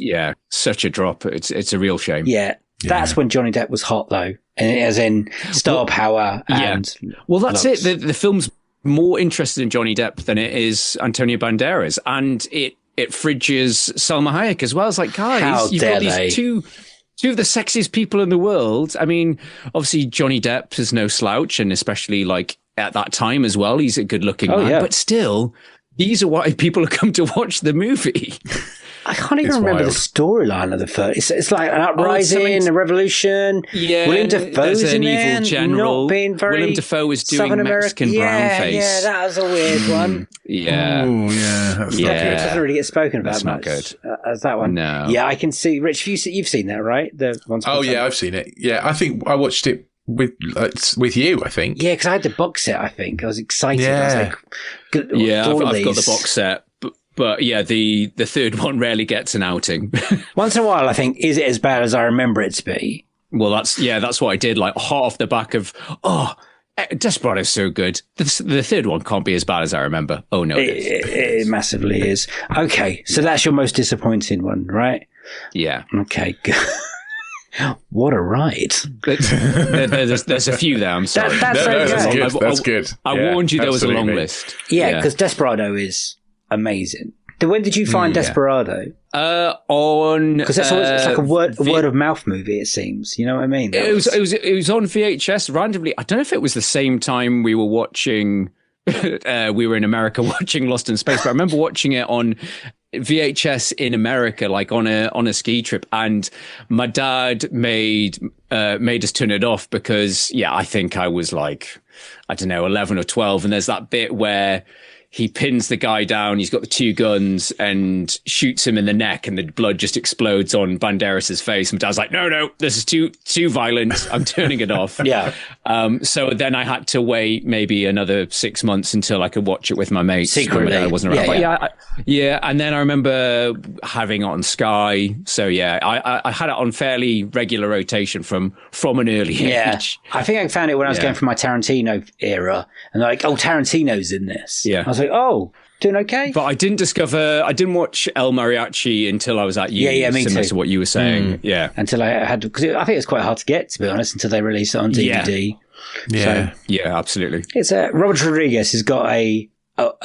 such a drop. It's a real shame. Yeah, that's when Johnny Depp was hot though, and as in star power. And well, that's it. The film's more interested in Johnny Depp than it is Antonio Banderas, and it fridges Salma Hayek as well. It's like, guys, you've got these two of the sexiest people in the world. I mean, obviously Johnny Depp is no slouch, and especially like at that time as well, he's a good-looking man. Yeah. But still, these are why people have come to watch the movie. I can't even remember the storyline of the first. It's like an uprising, a revolution. Yeah, William Dafoe's there's an in evil general. Not being very William Dafoe was doing Southern Mexican brownface. Yeah, that was a weird one. Yeah. Oh, yeah, that's not good. It doesn't really get spoken about That's much. not good. As that one. No. Yeah, I can see. Rich, you've seen that, right? I've seen it. Yeah, I think I watched it with you, I think. Yeah, because I had the box set, I think. I was excited. Yeah. I was like, I've got the box set. But yeah, the third one rarely gets an outing. Once in a while, I think, is it as bad as I remember it to be? Well, that's what I did, like hot off the back of, Desperado's so good. The third one can't be as bad as I remember. Oh, no, it massively is. Okay, so that's your most disappointing one, right? Yeah. Okay, good. What a ride. There's a few there, I'm sorry. That's good. I warned you there was a long list. Yeah, because Desperado is amazing. When did you find Desperado? Because that's always, it's like a word of mouth movie. It seems, you know what I mean. It was on VHS randomly. I don't know if it was the same time we were watching. We were in America watching Lost in Space, but I remember watching it on VHS in America, like on a ski trip, and my dad made us turn it off because I think I was like, I don't know, 11 or 12, and there's that bit where he pins the guy down, he's got the two guns, and shoots him in the neck, and the blood just explodes on Banderas' face. And Dad's like, no, this is too violent. I'm turning it off. Yeah. So then I had to wait maybe another 6 months until I could watch it with my mates. Secretly. I wasn't around. And then I remember having it on Sky. So I had it on fairly regular rotation from an early age. I think I found it when I was going through my Tarantino era, and they're like, oh, Tarantino's in this. Yeah. I was like, oh, doing okay? But I didn't watch El Mariachi until I was at uni. Me similar too. to what you were saying. Yeah. Until I had, because I think it's quite hard to get, to be honest, until they release it on DVD. Yeah. So, absolutely. It's Robert Rodriguez has got a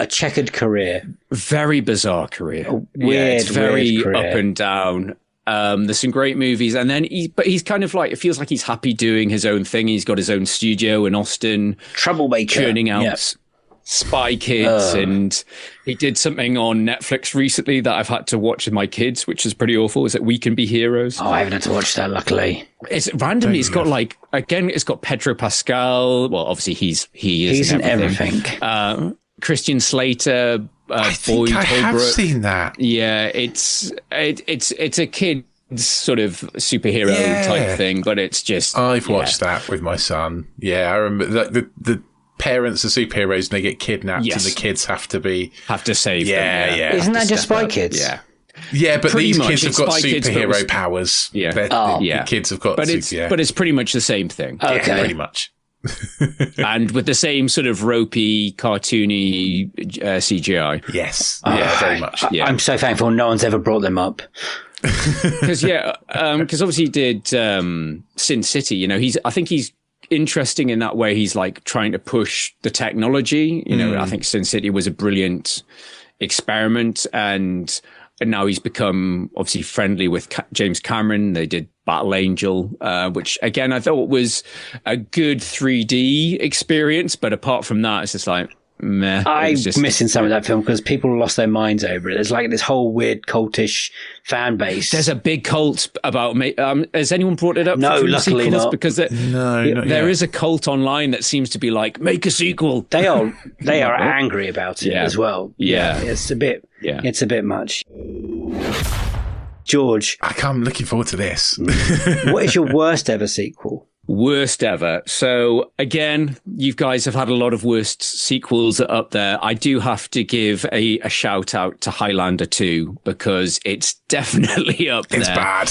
checkered career. Very bizarre career. Weird career. Up and down. There's some great movies, and then he's kind of like, it feels like he's happy doing his own thing. He's got his own studio in Austin. Troublemaker. Churning out Spy Kids, and he did something on Netflix recently that I've had to watch with my kids, which is pretty awful. Is it We Can Be Heroes? Oh, I haven't had to watch that, luckily. It's randomly, it's got it's got Pedro Pascal. Well, obviously he's in everything. Christian Slater, I think Boyd I have Holbrook. seen that. Yeah, it's a kid's sort of superhero type thing, but it's just... I've watched that with my son. Yeah, I remember the parents are superheroes and they get kidnapped and the kids have to save them. Yeah. Isn't that just Spy Kids? Yeah. Yeah, but Pretty these much, kids have it's got Spy Kids, superhero powers. Yeah. The kids have got... But it's pretty much the same thing. Okay. Yeah, pretty much. And with the same sort of ropey, cartoony CGI. Yes. Yeah, very much. Yeah. I'm so thankful no one's ever brought them up. Because obviously he did Sin City. You know, I think he's interesting in that way. He's like trying to push the technology. You know, I think Sin City was a brilliant experiment, and now he's become obviously friendly with James Cameron. They did Battle Angel, which again I thought was a good 3D experience, but apart from that, it's just like meh. I'm missing some of that film because people lost their minds over it. There's like this whole weird cultish fan base. There's a big cult about me. Has anyone brought it up? No, for luckily sequels? not. Because there is a cult online that seems to be like, make a sequel. They are angry about it as well. Yeah. It's a bit much. George, I'm looking forward to this. what is your worst ever sequel? Worst ever. So again, you guys have had a lot of worst sequels up there. I do have to give a shout out to Highlander 2 because it's definitely up there. It's bad.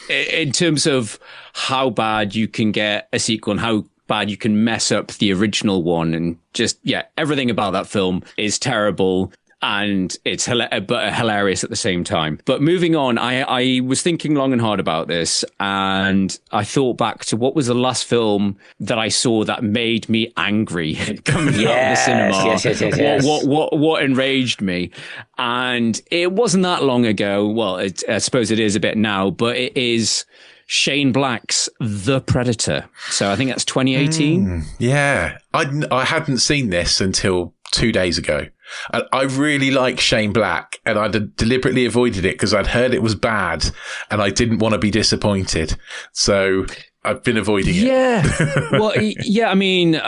In terms of how bad you can get a sequel and how bad you can mess up the original one, and just everything about that film is terrible. And it's hilarious at the same time. But moving on, I was thinking long and hard about this, and I thought back to what was the last film that I saw that made me angry coming out of the cinema. Yes. What enraged me? And it wasn't that long ago. Well, I suppose it is a bit now, but it is Shane Black's The Predator. So I think that's 2018. Yeah. I hadn't seen this until 2 days ago. And I really like Shane Black, and I deliberately avoided it because I'd heard it was bad and I didn't want to be disappointed. So I've been avoiding it. Yeah. Well, I mean,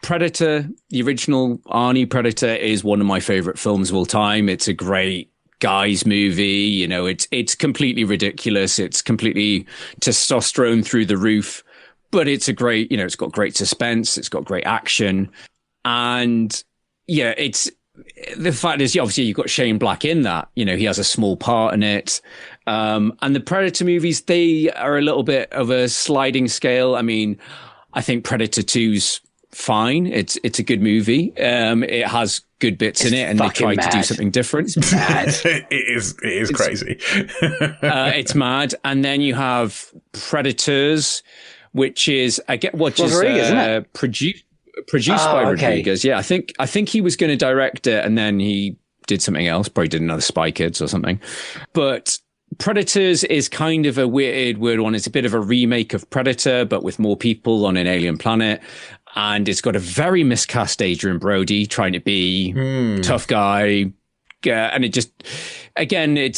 Predator, the original Arnie Predator, is one of my favorite films of all time. It's a great guys movie. You know, it's completely ridiculous. It's completely testosterone through the roof, but it's a great, it's got great suspense. It's got great action. And it's the fact is, obviously you've got Shane Black in that, he has a small part in it. And the Predator movies, they are a little bit of a sliding scale. I mean, I think Predator 2's fine. It's a good movie. It has good bits in it, and they tried to do something different. It's mad. It is crazy. It's mad. And then you have Predators, which is produced by Rodriguez. Yeah, I think he was going to direct it, and then he did something else. Probably did another Spy Kids or something. But Predators is kind of a weird one. It's a bit of a remake of Predator, but with more people on an alien planet. And it's got a very miscast Adrian Brody trying to be tough guy. And it just, again, it's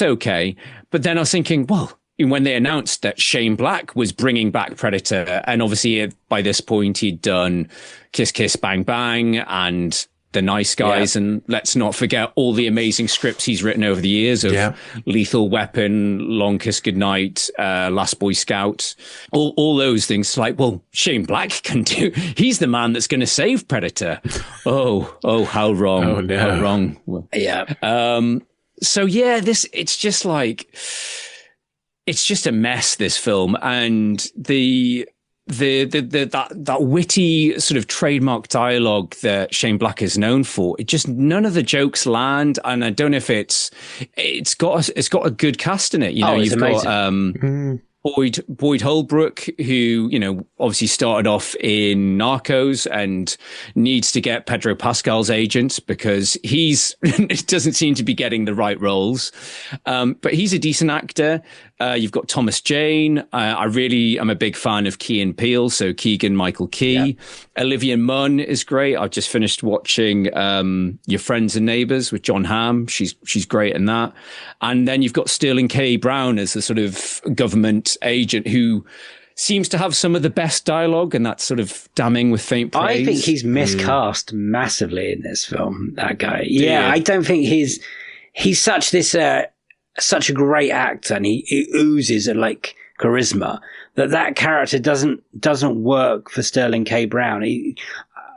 okay. But then I was thinking, well, when they announced that Shane Black was bringing back Predator, and obviously by this point he'd done Kiss Kiss Bang Bang and The Nice Guys, and let's not forget all the amazing scripts he's written over the years of Lethal Weapon, Long Kiss Goodnight, Last Boy Scout, all those things. Like, well, Shane Black can do. He's the man that's going to save Predator. Oh, how wrong! Oh, no. How wrong! So it's just like. It's just a mess, this film, and that witty sort of trademark dialogue that Shane Black is known for. None of the jokes land, and I don't know if it's got a good cast in it. You've got Boyd Holbrook, who, obviously started off in Narcos and needs to get Pedro Pascal's agent because it doesn't seem to be getting the right roles. But he's a decent actor. You've got Thomas Jane. I'm a big fan of Key and Peele. So Keegan-Michael Key. Yeah. Olivia Munn is great. I've just finished watching Your Friends and Neighbors with John Hamm. She's great in that. And then you've got Sterling K. Brown as the sort of government agent who seems to have some of the best dialogue, and that's sort of damning with faint praise. I think he's miscast massively in this film, that guy. Yeah, I don't think he's such a great actor, and he oozes a charisma that character doesn't work for Sterling K. Brown.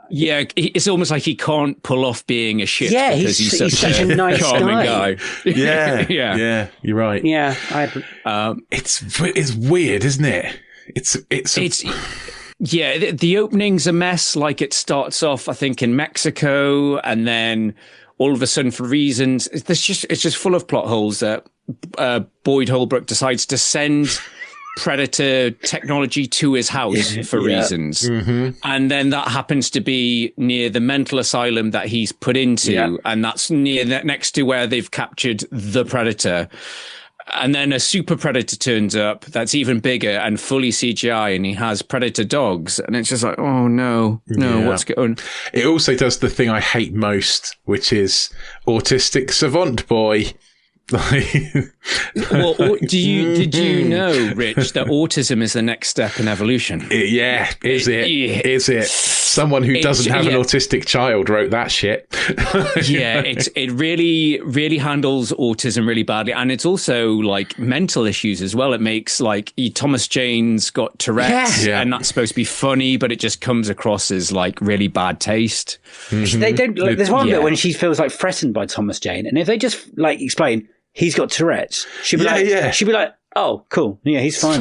It's almost like he can't pull off being a shit because he's such a nice charming guy. Yeah, you're right. Yeah, it's weird, isn't it? The opening's a mess. Like, it starts off, I think, in Mexico, and then all of a sudden, for reasons, it's just full of plot holes that Boyd Holbrook decides to send Predator technology to his house for reasons. Mm-hmm. And then that happens to be near the mental asylum that he's put into. And that's next to where they've captured the Predator. And then a super predator turns up that's even bigger and fully CGI, and he has predator dogs. And it's just like, oh no, what's going on? It also does the thing I hate most, which is autistic savant boy. Well, did you know, Rich, that autism is the next step in evolution? Is it? Someone who doesn't have an autistic child wrote that shit. It really handles autism really badly, and it's also mental issues as well. It makes Thomas Jane's got Tourette's, and that's supposed to be funny, but it just comes across as really bad taste. Mm-hmm. They don't. There's one bit when she feels threatened by Thomas Jane, and if they just explain he's got Tourette's, she'd be like, oh, cool, yeah, he's fine.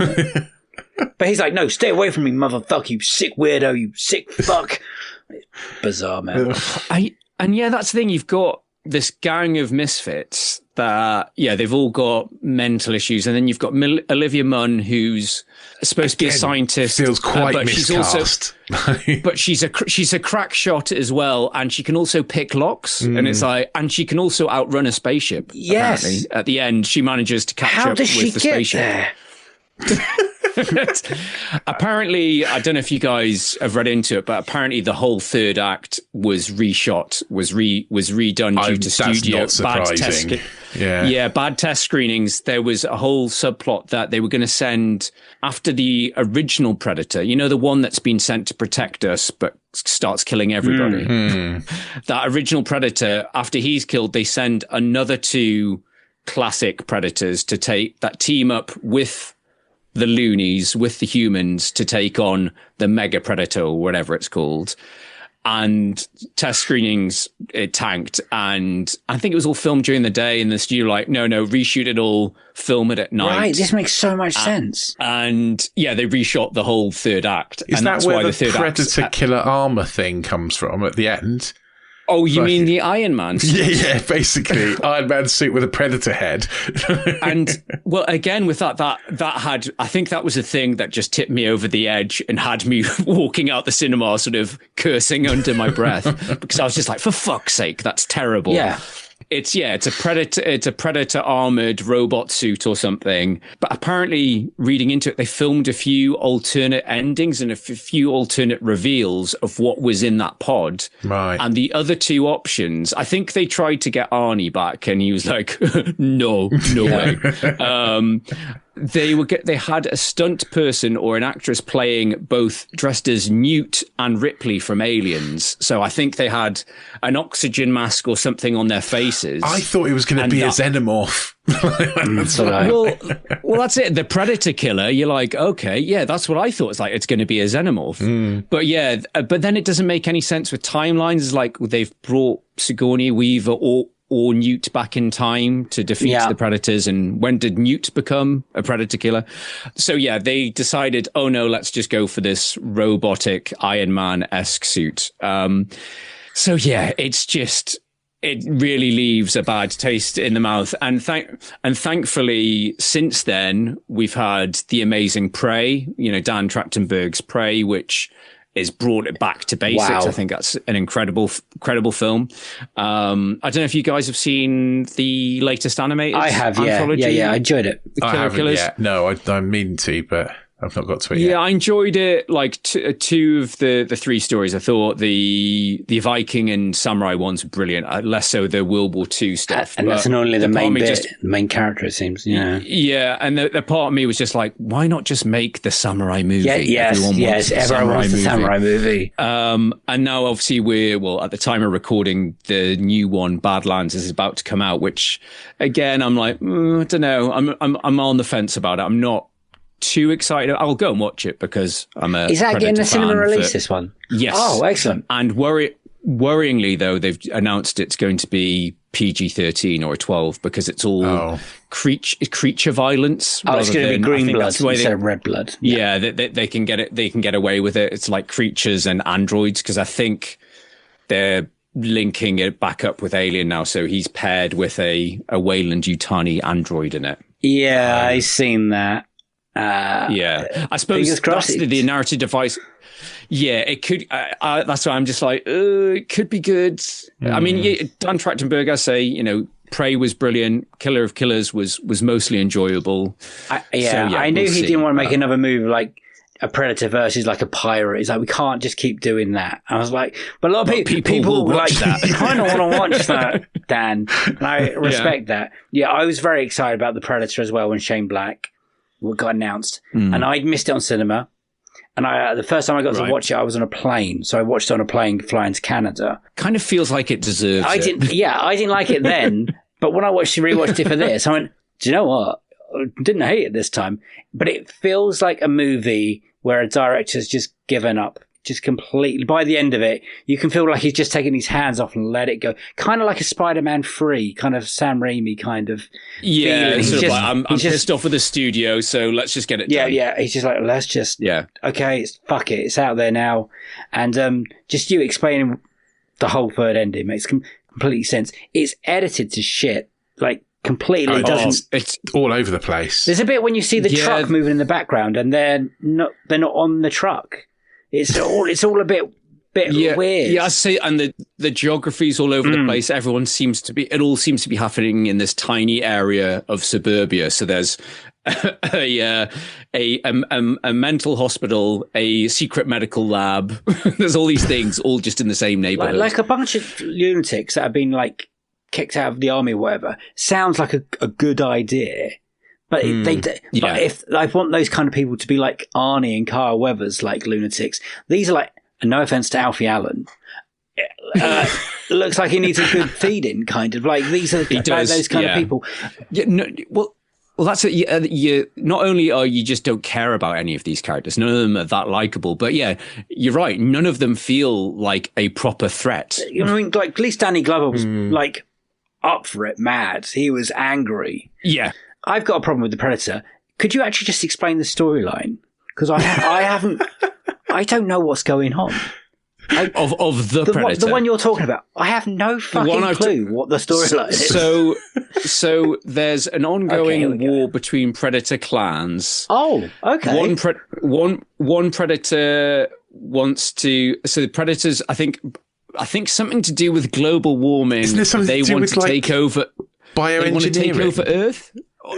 But he's like, no, stay away from me, motherfucker, you sick weirdo, you sick fuck. It's bizarre, man. That's the thing. You've got this gang of misfits that, they've all got mental issues. And then you've got Olivia Munn, who's supposed to be a scientist. Feels quite miscast. But she's a crack shot as well. And she can also pick locks. And it's and she can also outrun a spaceship. Yes. Apparently. At the end, she manages to catch up with the spaceship. There? Apparently, I don't know if you guys have read into it, but apparently the whole third act was reshot, was redone due to studio bad test. Bad test screenings. There was a whole subplot that they were going to send after the original Predator. You know, the one that's been sent to protect us, but starts killing everybody. Mm-hmm. That original Predator, after he's killed, they send another 2 classic Predators to team up with the loonies, with the humans, to take on the mega predator or whatever it's called. And test screenings, it tanked. And I think it was all filmed during the day, and the studio no, reshoot it all, film it at night. Right, this makes so much sense. And they reshot the whole third act. Is that where the Predator killer armor thing comes from at the end? Oh, you mean the Iron Man suit? Yeah, basically. Iron Man suit with a predator head. And, well, again, with that had, I think that was a thing that just tipped me over the edge and had me walking out the cinema sort of cursing under my breath, because I was just like, for fuck's sake, that's terrible. Yeah. It's a predator armored robot suit or something. But apparently, reading into it, they filmed a few alternate endings and a few alternate reveals of what was in that pod. Right. And the other 2 options, I think they tried to get Arnie back, and he was like, no way. They had a stunt person or an actress playing both, dressed as Newt and Ripley from Aliens. So I think they had an oxygen mask or something on their faces. I thought it was going to be a xenomorph. Well, that's it. The Predator killer, you're like, okay, yeah, that's what I thought. It's going to be a xenomorph. But but then it doesn't make any sense with timelines. It's like they've brought Sigourney Weaver or Newt back in time to defeat the Predators. And when did Newt become a Predator killer? So they decided, oh no, let's just go for this robotic Iron Man-esque suit. It's just, it really leaves a bad taste in the mouth. And thankfully, since then, we've had the amazing Prey, Dan Trachtenberg's Prey, which is brought it back to basics. Wow. I think that's an incredible film. I don't know if you guys have seen the latest animated I have, anthology. Yeah, I enjoyed it. I haven't yet. No, I don't mean to, but I've not got to it yet. Yeah, I enjoyed it. Like two of the three stories, I thought the Viking and samurai ones were brilliant. Less so the World War II stuff. And that's not only the main bit, the main character, it seems. Yeah. Yeah, and the part of me was just like, why not just make the samurai movie? Everyone wants the samurai movie. And now obviously at the time of recording, the new one, Badlands, is about to come out, which again, I'm like, I don't know. I'm on the fence about it. I'm not too excited. I'll go and watch it because I'm a. Is that getting a cinema release? This one? Yes. Oh, excellent. And worryingly, though, they've announced it's going to be PG-13 or 12 because it's all creature violence. Oh, it's going to be green blood instead of red blood. Yeah, they can get it. They can get away with it. It's like creatures and androids because I think they're linking it back up with Alien now. So he's paired with a Wayland Yutani android in it. Yeah, I've seen that. Yeah, I suppose that's the narrative device. Yeah, it could. That's why I'm just like, it could be good. I mean, Dan Trachtenberg, I say, Prey was brilliant. Killer of Killers was mostly enjoyable. I knew he didn't want to make another movie like a Predator versus like a pirate. He's like, we can't just keep doing that. I was like, but a lot of people like that. kind of want to watch that, Dan. And I respect that. Yeah, I was very excited about the Predator as well when Shane Black got announced, and I'd missed it on cinema. And the first time I got to watch it, I was on a plane. So I watched it on a plane flying to Canada. Kind of feels like it deserves it. I didn't like it then. But when I rewatched it for this, I went, do you know what? I didn't hate it this time. But it feels like a movie where a director's just given up. Just completely. By the end of it, you can feel like he's just taken his hands off and let it go. Kind of like a Spider-Man 3, kind of Sam Raimi kind of feeling. Sort of like, I'm pissed off with the studio, so let's just get it done. Yeah, he's just like, let's just, okay, fuck it, it's out there now. And just you explaining the whole third ending makes complete sense. It's edited to shit, like completely doesn't. It's all over the place. There's a bit when you see the truck moving in the background and they're not on the truck. It's all a bit weird. Yeah, I see. And the geography's all over the place. It all seems to be happening in this tiny area of suburbia. So there's a mental hospital, a secret medical lab. There's all these things, all just in the same neighborhood. Like a bunch of lunatics that have been like kicked out of the army or whatever. Sounds like a good idea. But if I want those kind of people to be like Arnie and Kyle Weathers, like lunatics, these are like, no offense to Alfie Allen, looks like he needs a good feeding, kind of like these are those kind of people. Yeah, no, well, that's it. You not only are you just don't care about any of these characters, none of them are that likable, but yeah, you're right. None of them feel like a proper threat. I mean, like at least Danny Glover was like up for it, mad. He was angry. Yeah. I've got a problem with the Predator. Could you actually just explain the storyline? Because I haven't. I don't know what's going on. Of the Predator, the one you're talking about. I have no fucking clue what the storyline is. So there's an ongoing war between Predator clans. Oh, okay. One Predator wants to. So the Predators, I think something to do with global warming. Isn't there something they want to take over bioengineering? They want to take over Earth.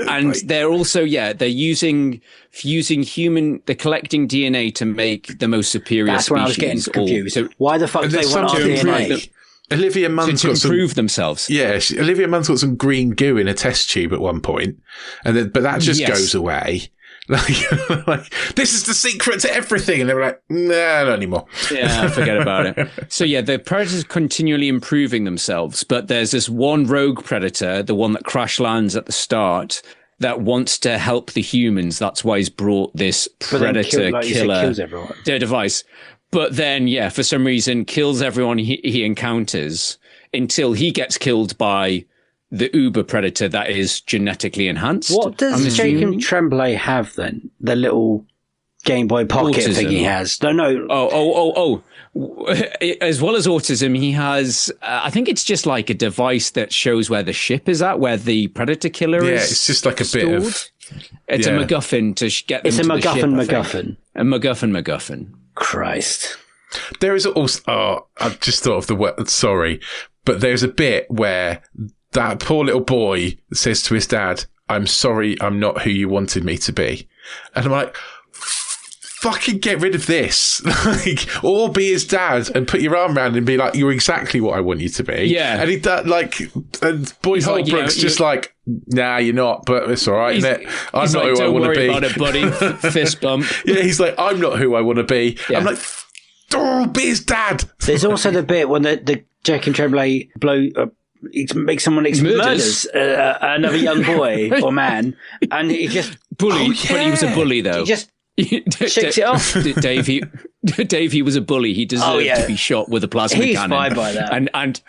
And they're also, they're using human, they're collecting DNA to make the most superior That's species. When I was getting confused. So why the fuck do they want our DNA? Olivia Munn's to improve themselves. Yeah, Olivia Munn's got some green goo in a test tube at one point, but that just goes away. Like, this is the secret to everything. And they were like, nah, not anymore. Yeah, forget about it. So the Predators continually improving themselves, but there's this one rogue Predator, the one that crash lands at the start, that wants to help the humans. That's why he's brought this Predator killer device. But then, for some reason, kills everyone he encounters until he gets killed by the uber predator that is genetically enhanced. What does Jacob Tremblay have then? The little Game Boy Pocket thing he has. No. Oh. As well as autism, he has, I think it's just like a device that shows where the ship is at, where the predator killer is. Yeah, it's just like a bit of... It's a MacGuffin to get them to the ship. A MacGuffin. Christ. There is also... I've just thought of the word... Sorry. But there's a bit where... that poor little boy says to his dad, "I'm sorry, I'm not who you wanted me to be." And I'm like, fucking get rid of this. Like, or be his dad and put your arm around him and be like, you're exactly what I want you to be. Yeah. And he does, like, and Boyd Holbrook's just like, nah, you're not, but it's all right, isn't it? I'm not who I want to be. Don't worry about it, buddy. Fist bump. Yeah, he's like, I'm not who I want to be. Yeah. I'm like, oh, be his dad. There's also the bit when the Jack and Tremblay makes someone murders another young boy or man, and he just bully. But he was a bully, though. He just shakes it off. Dave, he was a bully. He deserved to be shot with a plasma cannon. He's fine by that. And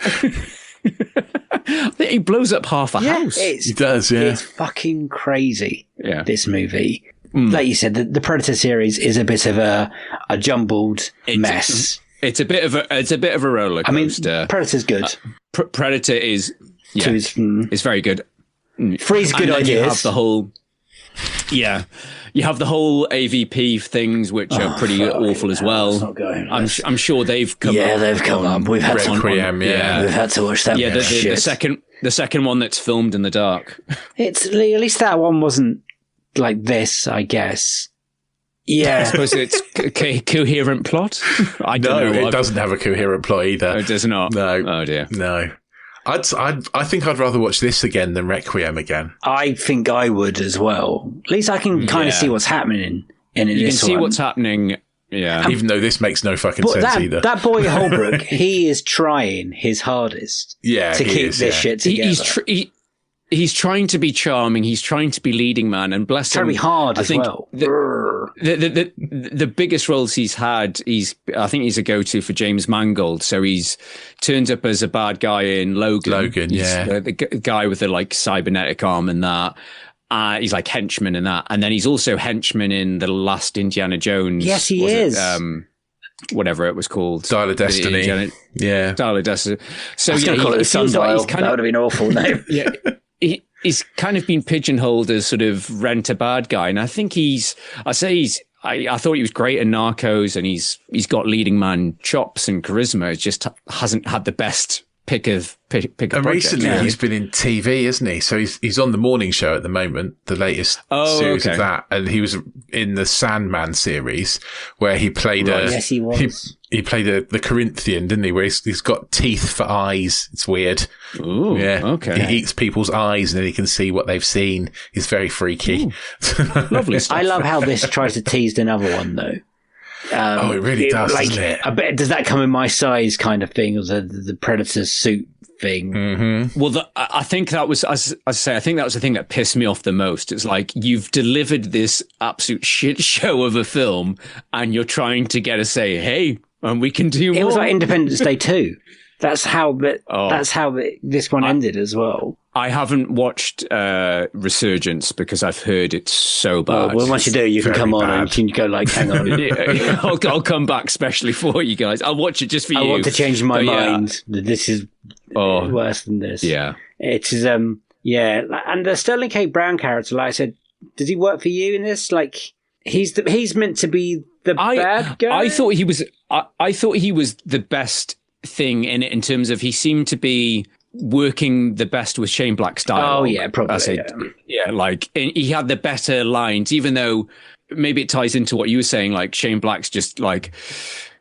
he blows up half a house. He does, yeah. It's fucking crazy, this movie. Mm. Like you said, the Predator series is a bit of a jumbled mess. It's a bit of a roller coaster. I mean, Predator's good. Predator is it's very good. Free's good ideas. You have the whole you have the whole AVP things, which are pretty awful as well. I'm sure they've come up. Yeah, they've come up. We've had Requiem, we've had to watch that. Yeah, the second one that's filmed in the dark. It's at least that one wasn't like this, I guess. Yeah, I suppose it's a coherent plot. I don't know. It doesn't have a coherent plot either. It does not. No. Oh dear. No. I think I'd rather watch this again than Requiem again. I think I would as well. At least I can kind of see what's happening in it. You can see what's happening. Yeah. Even though this makes no fucking sense either. That boy Holbrook, he is trying his hardest. To keep this shit together. He's trying to be charming. He's trying to be leading man, and bless him. Trying to be hard as well. The biggest roles he's had, I think he's a go-to for James Mangold. So he's turned up as a bad guy in Logan. He's the guy with the like cybernetic arm and that. He's like henchman in that, and then he's also henchman in the last Indiana Jones. Yes, he is. Whatever it was called, Dial of Destiny. Dial of Destiny. So I was going to call it Sundial. That would have been awful name. Yeah. He's kind of been pigeonholed as sort of rent a bad guy, and I think I thought he was great in Narcos, and he's got leading man chops and charisma. It just hasn't had the best pick of project. And recently he's been in TV, isn't he? So he's on the morning show at the moment, the latest series of that, and he was in the Sandman series where he played yes, he was. He played the Corinthian, didn't he? Where he's got teeth for eyes. It's weird. Ooh, yeah. Okay. He eats people's eyes and then he can see what they've seen. He's very freaky. Lovely stuff. I love how this tries to tease another one, though. It really does, doesn't it? I bet, does that come in my size kind of thing, or the Predator suit thing? Mm-hmm. Well, I think that was, as I say, I think that was the thing that pissed me off the most. It's like, you've delivered this absolute shit show of a film and you're trying to get us say, hey, and we can do more. It was like Independence Day 2. That's how this one ended as well. I haven't watched Resurgence because I've heard it's so bad. Well, once you do, you can come on and you can go like, hang on. I'll come back especially for you guys. I'll watch it just for you. I want to change my mind. This is worse than this. Yeah. It is, and the Sterling K. Brown character, like I said, does he work for you in this? Like, he's meant to be the bad guy? I thought he was the best thing in it in terms of he seemed to be working the best with Shane Black's dialogue. Oh yeah, probably. Like he had the better lines, even though maybe it ties into what you were saying. Like Shane Black's just like,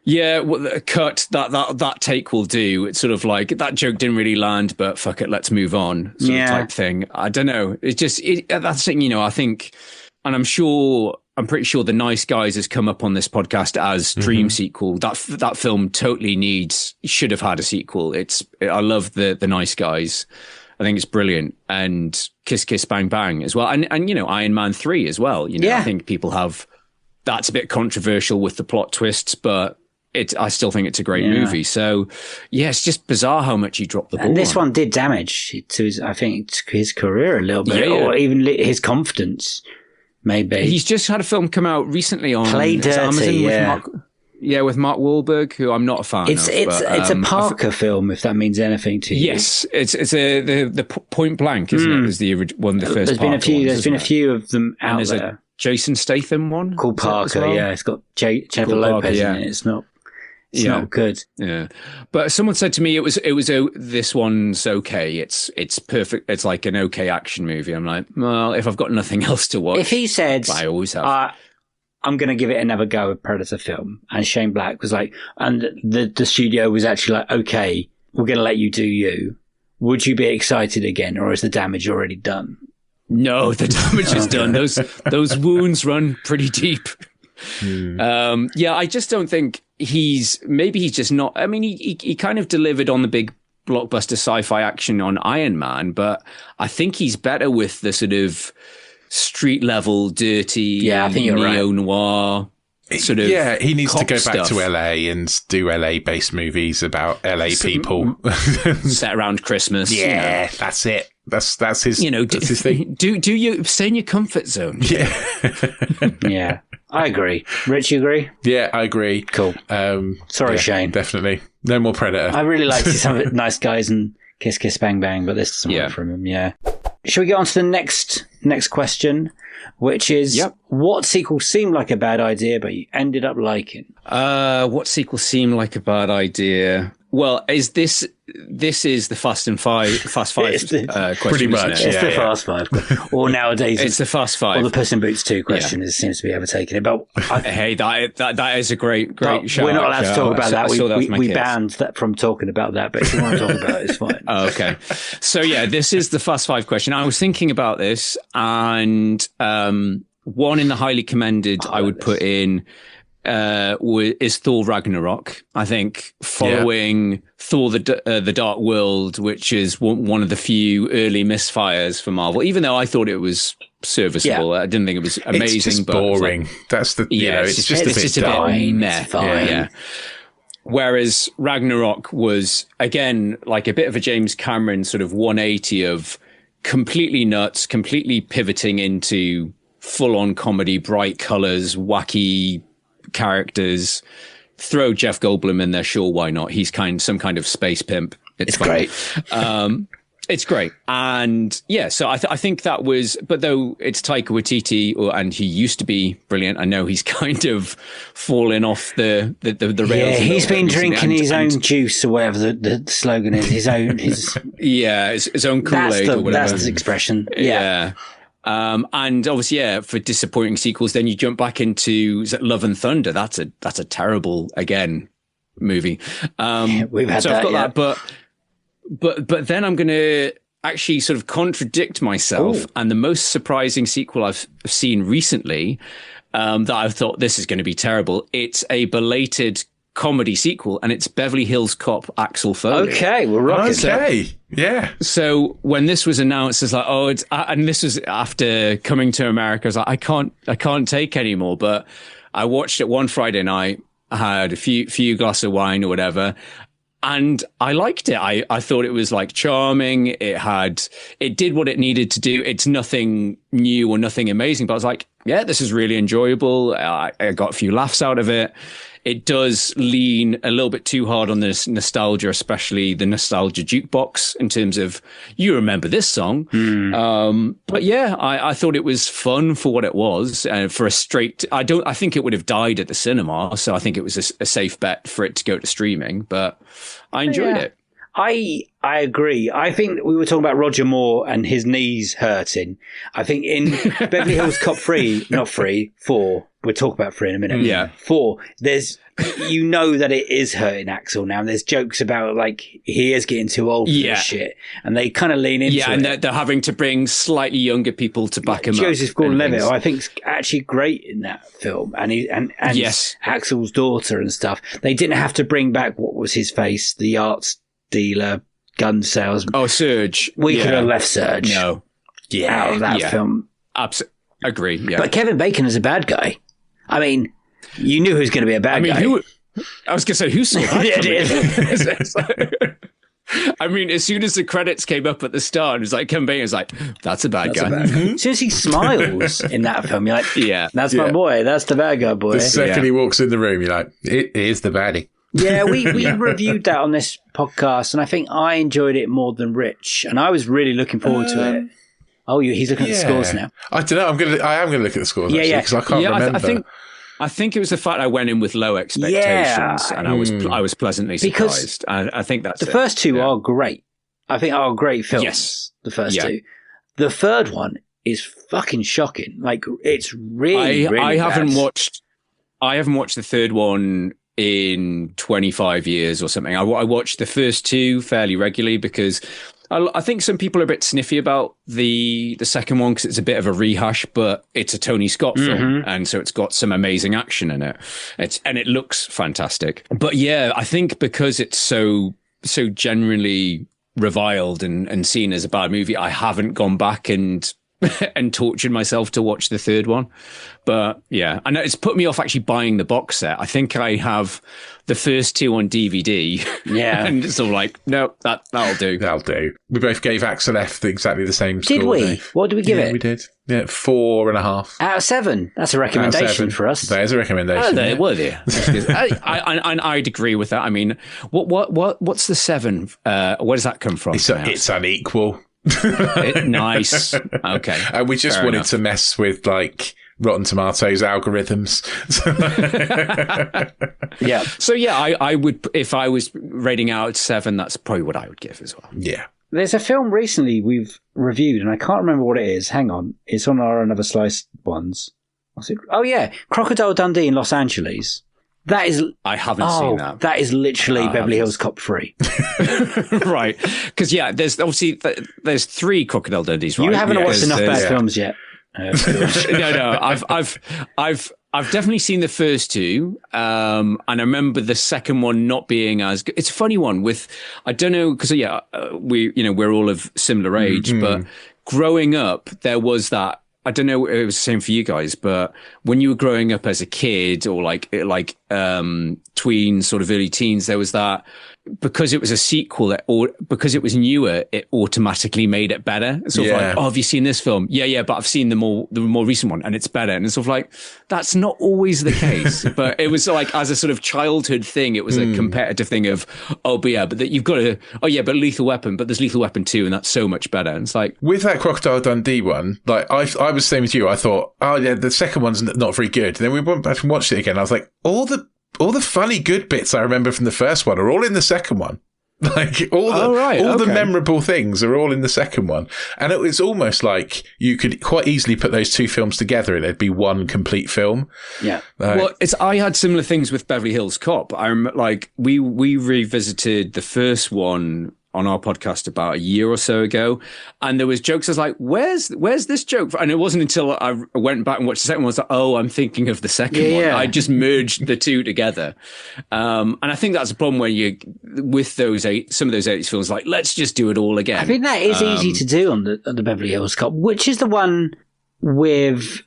cut that take will do. It's sort of like that joke didn't really land, but fuck it, let's move on. Sort of type thing. I don't know. It's just that's the thing, I think, and I'm pretty sure The Nice Guys has come up on this podcast as Dream sequel. That film totally should have had a sequel. I love the Nice Guys. I think it's brilliant. And Kiss Kiss Bang Bang as well. And Iron Man 3 as well. I think people that's a bit controversial with the plot twists, but I still think it's a great movie. So it's just bizarre how much he dropped the ball. And this one did damage to his career a little bit, or even his confidence. Maybe. He's just had a film come out recently on Play Dirty, Amazon with Mark Wahlberg, who I'm not a fan of. It's a Parker film, if that means anything to you. Yes, it's the Point Blank, isn't it? Is the one of the first. There's been a few of them out and there's there. A Jason Statham one called Parker. Well? Yeah, it's got Jennifer Lopez in it. It's not. It's not good. Yeah, but someone said to me this one's okay. It's perfect. It's like an okay action movie. I'm like, well, if I've got nothing else to watch, if he said, I always have. I'm going to give it another go with Predator film. And Shane Black was like, and the studio was actually like, okay, we're going to let you do you. Would you be excited again, or is the damage already done? No, the damage is done. Those wounds run pretty deep. I just don't think he's just not. I mean, he kind of delivered on the big blockbuster sci-fi action on Iron Man, but I think he's better with the sort of street level, dirty, I think you're neo-noir sort of. Yeah, he needs to go back stuff. to LA and do LA-based movies about LA people set around Christmas. Yeah, that's it. That's his. That's his thing. Do you stay in your comfort zone? Yeah, yeah. I agree. Rich, you agree? Yeah, I agree. Cool. Sorry, Shane. Definitely. No more Predator. I really like to see some of it, Nice Guys and Kiss Kiss Bang Bang, but this doesn't work from him. Yeah. Shall we get on to the next question, which is what sequel seemed like a bad idea, but you ended up liking? What sequel seemed like a bad idea? Well, is this is the Fast Five question, pretty much. It's the Fast Five. Or nowadays, it's the Fast Five. Or the Puss in Boots 2 question seems to be overtaking it. But hey, that is a great shout. We're not allowed to talk about that. We banned that from talking about that. But if you want to talk about it, it's fine. Oh, okay. So this is the Fast Five question. I was thinking about this, and one in the highly commended I would put in. Is Thor Ragnarok. I think following Thor the Dark World, which is one of the few early misfires for Marvel, even though I thought it was serviceable. I didn't think it was amazing. It's just but boring. That's the it's just a bit meh. Yeah. Whereas Ragnarok was again like a bit of a James Cameron sort of 180 of completely nuts, completely pivoting into full-on comedy, bright colors, wacky characters. Throw Jeff Goldblum in there, sure, why not? He's some kind of space pimp. It's great. It's great. And so I think that was, but though it's Taika Waititi, and he used to be brilliant, I know he's kind of fallen off the rails. Yeah, he's been drinking his own juice or whatever the slogan is. His own his own Kool-Aid or whatever. That's the expression. Yeah. And obviously, for disappointing sequels, then you jump back into Love and Thunder. That's a terrible movie. We've had so that. I've got that, but then I'm going to actually sort of contradict myself. And the most surprising sequel I've seen recently, that I thought this is going to be terrible. It's a belated comedy sequel, and it's Beverly Hills Cop Axel Foley. Okay, we're rocking. Okay, yeah. So when this was announced, it's like, and this was after coming to America. I was like, I can't take anymore. But I watched it one Friday night. I had a few glasses of wine or whatever, and I liked it. I thought it was like charming. It did what it needed to do. It's nothing new or nothing amazing, but I was like, yeah, this is really enjoyable. I got a few laughs out of it. It does lean a little bit too hard on this nostalgia, especially the nostalgia jukebox in terms of, you remember this song. But I thought it was fun for what it was. For a straight, I think it would have died at the cinema. So I think it was a safe bet for it to go to streaming, but I enjoyed it. I agree. I think we were talking about Roger Moore and his knees hurting. I think in Beverly Hills Cop 4, we'll talk about 3 in a minute. Yeah. 4, there's, that it is hurting Axel now. And there's jokes about like, he is getting too old for this shit. And they kind of lean into it. Yeah, and they're having to bring slightly younger people to back him up. Joseph Gordon-Levitt, I think, is actually great in that film. And yes. Axel's daughter and stuff. They didn't have to bring back, what was his face, the arts dealer, gun salesman. Oh, Surge. We could have left Surge out of that film. Agree, yeah. But Kevin Bacon is a bad guy. I mean, you knew he was going to be a bad guy. I was going to say, who saw that? I mean, as soon as the credits came up at the start, it was like, Kevin Bacon was like, that's a bad guy. As soon as he smiles in that film, you're like, that's my boy. That's the bad guy boy. The second he walks in the room, you're like, it is the baddie. Yeah, we reviewed that on this podcast, and I think I enjoyed it more than Rich, and I was really looking forward to it. Oh, he's looking at the scores now. I don't know. I am going to look at the scores actually, because I can't remember. I think it was the fact I went in with low expectations, and I was pleasantly surprised. I think that's the first two are great. I think are great films. Yes, the first two. The third one is fucking shocking. Like, it's really, really I haven't bad. watched the third one in 25 years or something. I watched the first two fairly regularly because I think some people are a bit sniffy about the second one because it's a bit of a rehash, but it's a Tony Scott film, and so it's got some amazing action in it. And it looks fantastic. But yeah, I think because it's so generally reviled and seen as a bad movie, I haven't gone back and tortured myself to watch the third one. But yeah, I know it's put me off actually buying the box set. I think I have the first two on DVD. Yeah. And it's all like, no, that'll do. That'll do. We both gave Axel F exactly the same score. Did we? Dave. What did we give it? We did. Yeah, 4.5. Out of 7. That's a recommendation for us. That is a recommendation. Oh, well, yeah. I'd agree with that. I mean, what's the 7? Where does that come from? It's unequal. Nice. Okay. And we just wanted to mess with like Rotten Tomatoes algorithms. Yeah. So yeah, I would, if I was rating out at 7, that's probably what I would give as well. Yeah. There's a film recently we've reviewed, and I can't remember what it is. Hang on. It's on our Another Slice ones. What's it? Oh, yeah. Crocodile Dundee in Los Angeles. That is... I haven't seen that. That is literally Beverly Hills Cop 3. Right. Because, yeah, there's obviously... There's 3 Crocodile Dundees, right? You haven't watched enough bad films yet. No. I've definitely seen the first 2, and I remember the second one not being as good. It's a funny one with... I don't know, because, yeah, we're all of similar age, but growing up, there was that... I don't know, it was the same for you guys, but when you were growing up as a kid or like tweens, sort of early teens, there was that, because it was a sequel or because it was newer, it automatically made it better. It's sort of like, have you seen this film? Yeah, but I've seen the more recent one and it's better. And it's sort of like, that's not always the case. But it was like, as a sort of childhood thing, it was a competitive thing of, but you've got to, but Lethal Weapon, but there's Lethal Weapon 2 and that's so much better. And it's like, with that Crocodile Dundee one, like I was the same as you. I thought, the second one's not very good. And then we went back and watched it again. I was like, all the funny good bits I remember from the first one are all in the second one. Like all the memorable things are all in the second one. And it was almost like you could quite easily put those 2 films together and it'd be one complete film. Yeah. I had similar things with Beverly Hills Cop. I remember, like, we revisited the first one on our podcast about a year or so ago, and there was jokes. I was like, "Where's this joke?" And it wasn't until I went back and watched the second one, I was like, "Oh, I'm thinking of the second one." Yeah. I just merged the 2 together, and I think that's a problem when you with some of those 80s films, like, let's just do it all again. I think that is easy to do on the Beverly Hills Cop, which is the one with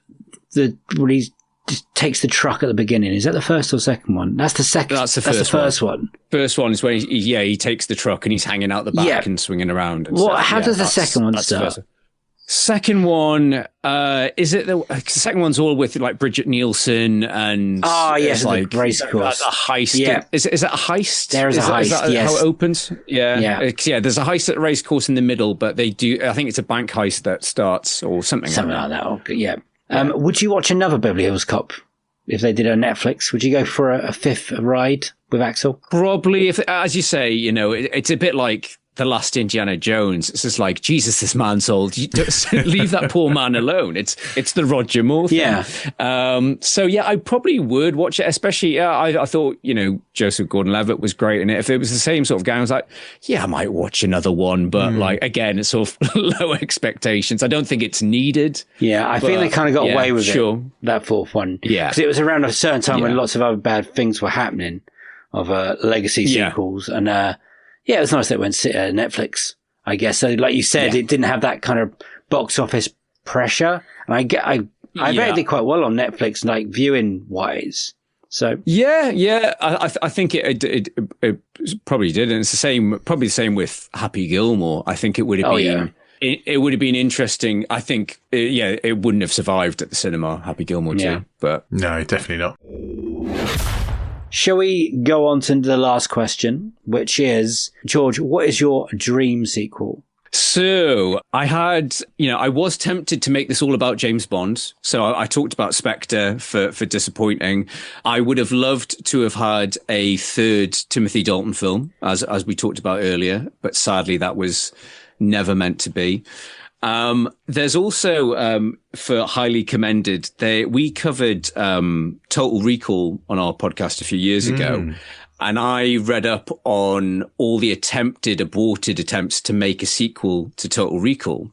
when he just takes the truck at the beginning. Is that the first or second one? That's the second. That's the first one. First one is when he takes the truck and he's hanging out the back and swinging around. And how does the second one start? Second one, is it the second one's all with like Bridget Nielsen and yes, like the race course, a heist. Yeah. Is it a heist? There is a heist. Is that yes. how it opens? Yeah. There's a heist at the race course in the middle, but they do. I think it's a bank heist that starts or something like that. Okay, yeah. Would you watch another Beverly Hills Cop if they did it on Netflix? Would you go for a fifth ride with Axel? Probably, if, as you say, it's a bit like The Last Indiana Jones. It's just like, Jesus, this man's old. Leave that poor man alone. It's the Roger Moore thing. Yeah. So yeah, I probably would watch it, especially, I thought, Joseph Gordon-Levitt was great in it. If it was the same sort of guy, I was like, yeah, I might watch another one. But like, again, it's sort of low expectations. I don't think it's needed. Yeah, I think they kind of got away with it, that fourth one. Yeah. Because it was around a certain time when lots of other bad things were happening of legacy sequels. And it was nice that it went to Netflix, I guess. So like you said, it didn't have that kind of box office pressure. And I rated it quite well on Netflix, like viewing wise. So I think it probably did, and it's probably the same with Happy Gilmore. I think it would have been it would have been interesting. I think it wouldn't have survived at the cinema, Happy Gilmore 2, but no, definitely not. Shall we go on to the last question, which is, George, what is your dream sequel? So I was tempted to make this all about James Bond. So I talked about Spectre for disappointing. I would have loved to have had a third Timothy Dalton film, as we talked about earlier, but sadly that was never meant to be. There's also, for highly commended, we covered Total Recall on our podcast a few years ago. And I read up on all the aborted attempts to make a sequel to Total Recall.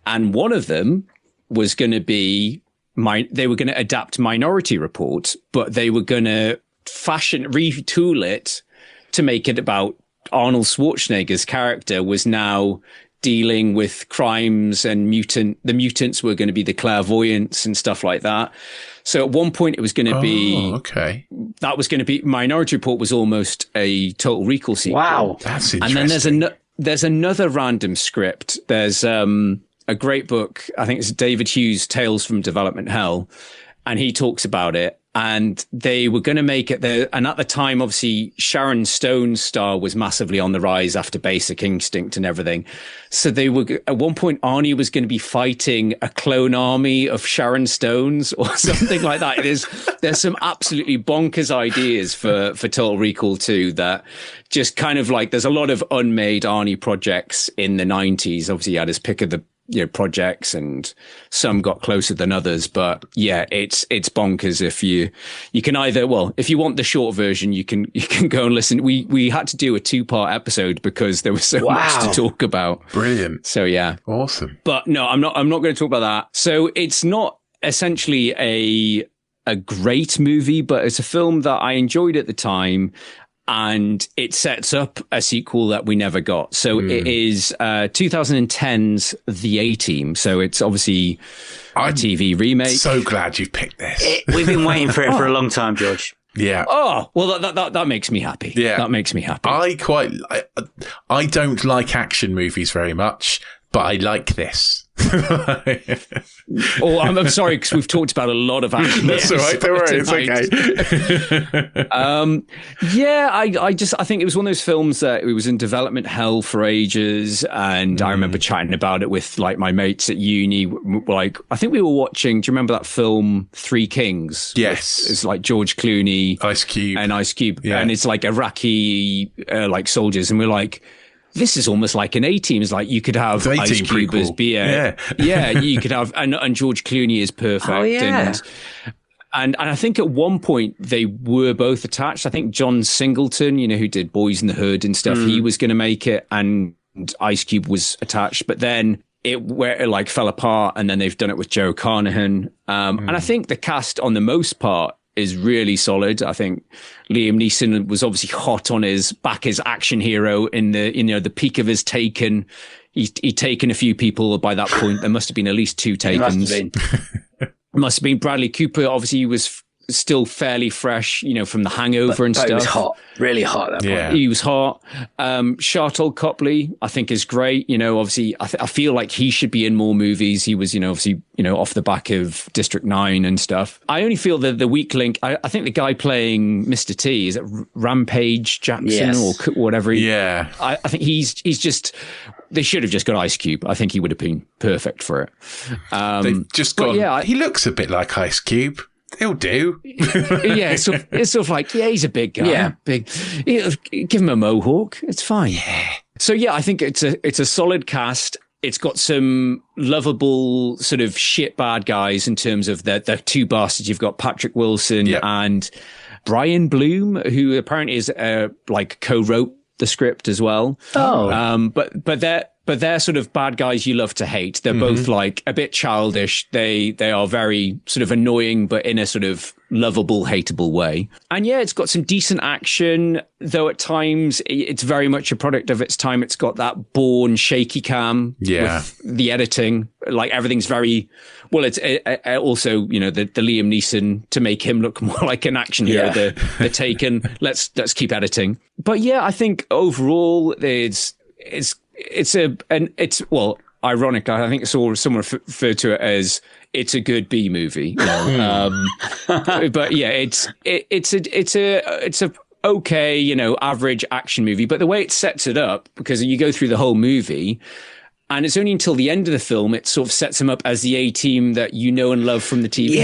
And one of them was going to be, they were going to adapt Minority Report, but they were going to retool it to make it about Arnold Schwarzenegger's character was now dealing with crimes and the mutants were going to be the clairvoyants and stuff like that. So at one point it was going to that was going to be Minority Report was almost a Total Recall sequel. Wow. That's interesting. And then there's another random script. There's a great book. I think it's David Hughes' Tales from Development Hell. And he talks about it. And they were going to make it there. And at the time, obviously, Sharon Stone's star was massively on the rise after Basic Instinct and everything. So they were, at one point, Arnie was going to be fighting a clone army of Sharon Stones or something like that. There's some absolutely bonkers ideas for Total Recall 2 that just kind of like, there's a lot of unmade Arnie projects in the 90s. Obviously, he had his pick of the projects and some got closer than others, but yeah, it's bonkers. If you can either, if you want the short version, you can go and listen. We had to do a 2-part episode because there was so much to talk about. Brilliant. So yeah. Awesome. But no, I'm not going to talk about that. So it's not essentially a great movie, but it's a film that I enjoyed at the time. And it sets up a sequel that we never got. So it is 2010's The A-Team. So it's obviously a TV remake. So glad you've picked this. We've been waiting for it for a long time, George. Yeah. Oh, well, that makes me happy. Yeah. That makes me happy. I don't like action movies very much, but I like this. I'm sorry, because we've talked about a lot of action. That's all right. Don't worry. It's okay. I think it was one of those films that it was in development hell for ages. And I remember chatting about it with like my mates at uni. Like, I think we were watching, do you remember that film Three Kings? Yes. It's like George Clooney, Ice Cube. Yeah. And it's like Iraqi, like soldiers. And we're like, this is almost like an A-Team. It's like you could have Ice Cube as BA. Yeah, you could have, and George Clooney is perfect. Oh, yeah. And I think at one point they were both attached. I think John Singleton, who did Boys in the Hood and stuff, he was going to make it, and Ice Cube was attached. But then it fell apart, and then they've done it with Joe Carnahan. And I think the cast, on the most part, is really solid. I think Liam Neeson was obviously hot on his back as action hero in the peak of his Taken. He'd taken a few people by that point. There must have been at least 2 Takens. Must have been Bradley Cooper. Obviously, he was still fairly fresh, from The Hangover and stuff. He was hot, really hot at that point. He was hot. Sharlto Copley, I think, is great. Obviously, I feel like he should be in more movies. He was, obviously, off the back of District 9 and stuff. I only feel that the weak link, I think the guy playing Mr. T, is it Rampage Jackson or whatever? I think he's just... They should have just got Ice Cube. I think he would have been perfect for it. They've just gone, he looks a bit like Ice Cube. He'll do. It's sort of like, he's a big guy. Yeah. Big. Give him a mohawk. It's fine. Yeah. So I think it's a solid cast. It's got some lovable sort of shit bad guys in terms of the 2 bastards. You've got Patrick Wilson and Brian Bloom, who apparently is co-wrote the script as well. Oh. But they're sort of bad guys you love to hate. They're both like a bit childish. They are very sort of annoying, but in a sort of lovable, hateable way. And it's got some decent action, though at times it's very much a product of its time. It's got that Bourne shaky cam with the editing. Like everything's very, it's also, the Liam Neeson to make him look more like an action hero, the Taken. Let's keep editing. But I think overall it's ironic. I think someone referred to it as it's a good B movie. But it's a okay, average action movie. But the way it sets it up, because you go through the whole movie, and it's only until the end of the film it sort of sets him up as the A-Team that you know and love from the TV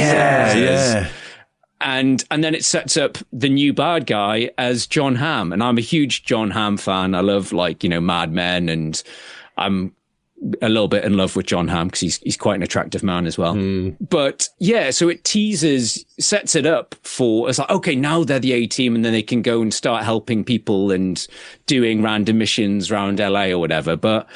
series. And then it sets up the new bad guy as John Hamm. And I'm a huge John Hamm fan. I love Mad Men, and I'm a little bit in love with John Hamm because he's quite an attractive man as well. But yeah, so it sets it up for, it's like, okay, now they're the A-team and then they can go and start helping people and doing random missions around LA or whatever. But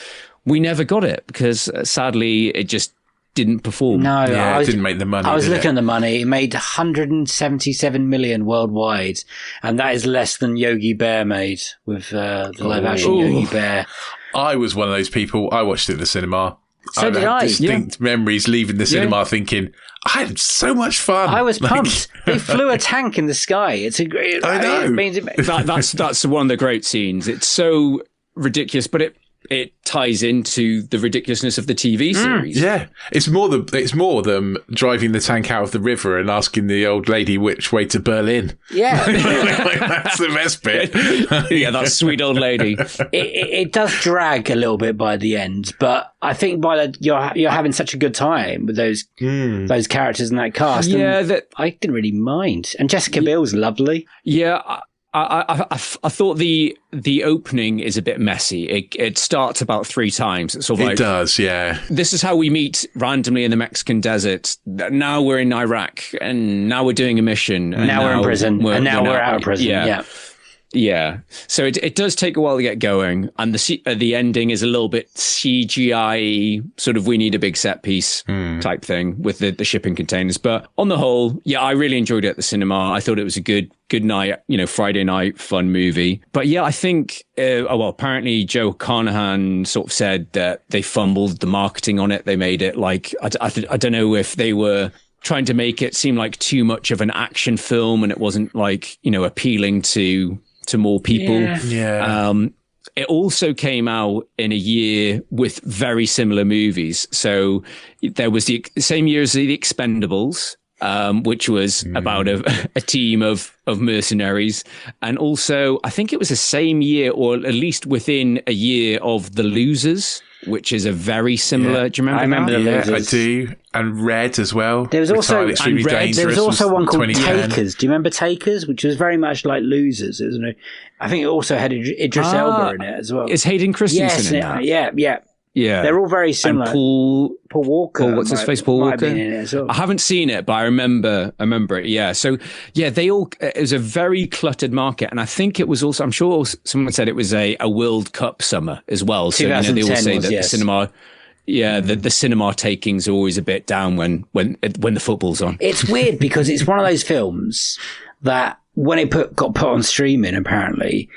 we never got it because sadly it just didn't perform. No, it didn't make the money. I was looking at the money. It made 177 million worldwide, and that is less than Yogi Bear made with the live action Yogi Bear. I was one of those people. I watched it at the cinema. So did I. Distinct memories leaving the cinema thinking, I had so much fun. I was pumped. They flew a tank in the sky. It's a great. I know. That's one of the great scenes. It's so ridiculous, but it ties into the ridiculousness of the TV series. Yeah, it's more them driving the tank out of the river and asking the old lady which way to Berlin. Yeah, that's the best bit. Yeah, that sweet old lady. It does drag a little bit by the end, but I think you're having such a good time with those characters and that cast. Yeah, I didn't really mind, and Jessica Biel's lovely. Yeah. I thought the opening is a bit messy. It starts about 3 times. It's sort of it does, yeah. This is how we meet randomly in the Mexican desert. Now we're in Iraq, and now we're doing a mission. And now we're in prison, and now we're out of prison. Yeah. So it does take a while to get going, and the ending is a little bit CGI, sort of we need a big set piece type thing with the shipping containers. But on the whole, yeah, I really enjoyed it at the cinema. I thought it was a good night, Friday night fun movie. But yeah, I think apparently Joe Carnahan sort of said that they fumbled the marketing on it. They made it like I don't know if they were trying to make it seem like too much of an action film, and it wasn't like appealing to more people. Yeah. It also came out in a year with very similar movies. So there was the same year as The Expendables, which was about a team of mercenaries. And also, I think it was the same year, or at least within a year, of The Losers, which is a very similar. Yeah. Do you remember? I remember The Losers. I do. And Red as well. There was also one called Takers. Do you remember Takers? Which was very much like Losers, isn't it? I think it also had Idris Elba in it as well. Is Hayden Christensen in that? Yeah. They're all very similar. And Paul Walker. What's his face? Paul Walker. In it as well. I haven't seen it, but I remember it. Yeah. So yeah, it was a very cluttered market, and I think it was also. I'm sure someone said it was a World Cup summer as well. So they all say that the cinema. Yeah, the cinema takings are always a bit down when the football's on. It's weird because it's one of those films that when it got put on streaming, apparently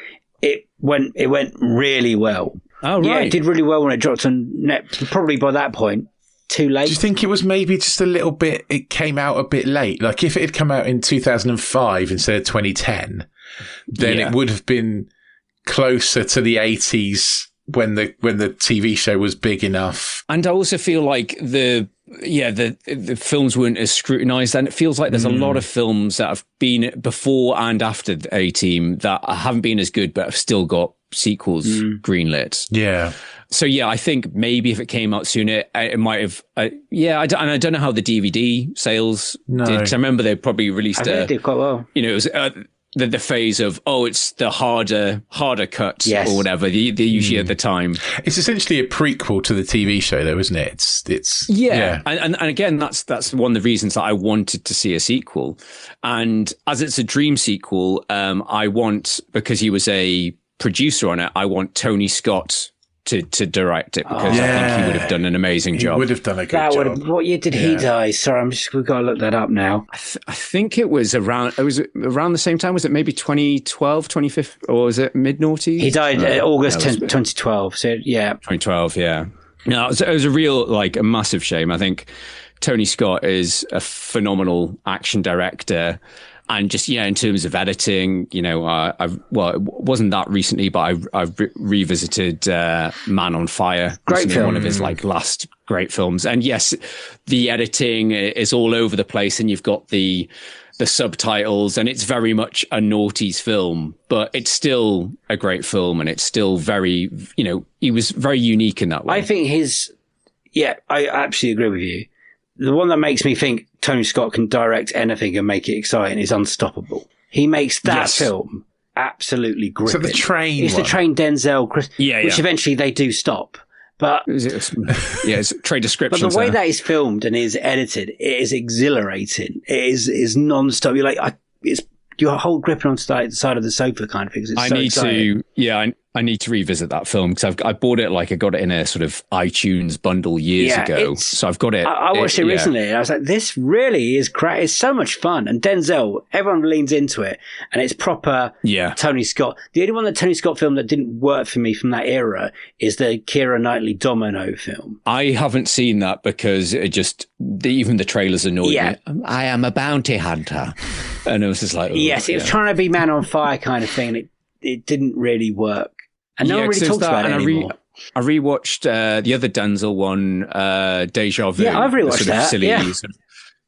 it went really well. Oh, right. Yeah, it did really well when it dropped on net. Probably by that point, too late. Do you think it was maybe just a little bit? It came out a bit late. Like if it had come out in 2005 instead of 2010, then it would have been closer to the 80s. When the TV show was big enough. And I also feel like the films weren't as scrutinized, and it feels like there's a lot of films that have been before and after the A-Team that haven't been as good but have still got sequels greenlit. Yeah. So yeah, I think maybe if it came out sooner, it might have. I don't know how the DVD sales did, because I remember they probably released. It did quite well. It was. The phase of it's the harder cut or whatever they usually at the time. It's essentially a prequel to the TV show, though, isn't it? It's And again, that's one of the reasons that I wanted to see a sequel. And as it's a dream sequel, I want, because he was a producer on it, I want Tony Scott to direct it, because I think he would have done an amazing job. He would have done a good job. What year did he die? Sorry, we've got to look that up now. I think it was around the same time. Was it maybe 2012, 2015, or was it mid-noughties? He died August 2012. So yeah, 2012. Yeah. No, it was a real, a massive shame. I think Tony Scott is a phenomenal action director. And just, in terms of editing, it wasn't that recently, but I've revisited Man on Fire. Great film. One of his last great films. And yes, the editing is all over the place, and you've got the subtitles, and it's very much a noughties film, but it's still a great film, and it's still very, he was very unique in that way. I think I absolutely agree with you. The one that makes me think Tony Scott can direct anything and make it exciting is Unstoppable. He makes that film absolutely gripping. So the train It's the train Denzel, which eventually they do stop. But it's trade description. But the way that is filmed and is edited, it is exhilarating. It is non-stop. You're like, it's your whole gripping on the side of the sofa kind of thing. I need to revisit that film because I bought it, like I got it in a sort of iTunes bundle years ago. So I've got it. I watched it recently and I was like, this really is great. It's so much fun. And Denzel, everyone leans into it and it's proper Tony Scott. The only one that Tony Scott film that didn't work for me from that era is the Keira Knightley Domino film. I haven't seen that because it just, even the trailers annoyed me. I am a bounty hunter. And it was just like... Yes, it was trying to be Man on Fire kind of thing and it didn't really work. And no one really talks about it anymore. I rewatched the other Denzel one, Deja Vu. Yeah, I've rewatched that. Silly sort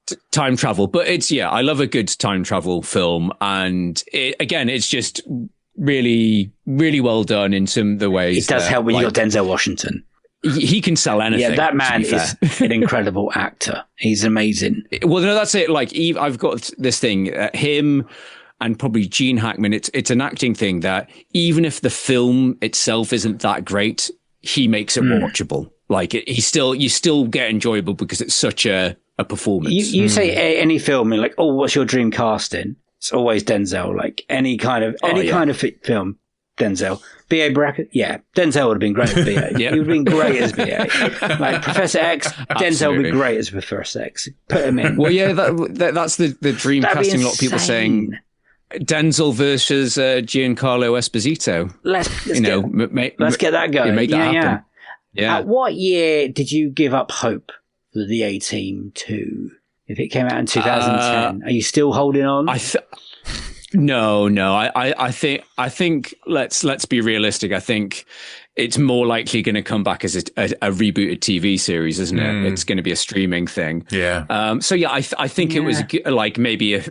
of time travel. But I love a good time travel film. And it's just really, really well done in some of the ways. It does help when you got Denzel Washington. He can sell anything. Yeah, that man is an incredible actor. He's amazing. Well, no, that's it. Like, I've got this thing, him... and probably Gene Hackman, it's an acting thing that even if the film itself isn't that great, he makes it watchable. Like you still get enjoyable because it's such a performance. You say any film, and like, oh, what's your dream casting? It's always Denzel. Like any kind of film, Denzel. B.A. Brackett, Denzel would have been great as B.A. He would have been great as B.A. Like Professor X, Denzel would be great as Professor X. Put him in. Well, that's the dream casting. A lot of people saying Denzel versus Giancarlo Esposito. Let's get that going. Make that happen. Yeah. At what year did you give up hope for the A-Team 2? If it came out in 2010, are you still holding on? No. I think let's be realistic. I think it's more likely going to come back as a rebooted TV series, isn't it? It's going to be a streaming thing. Yeah. I think it was like maybe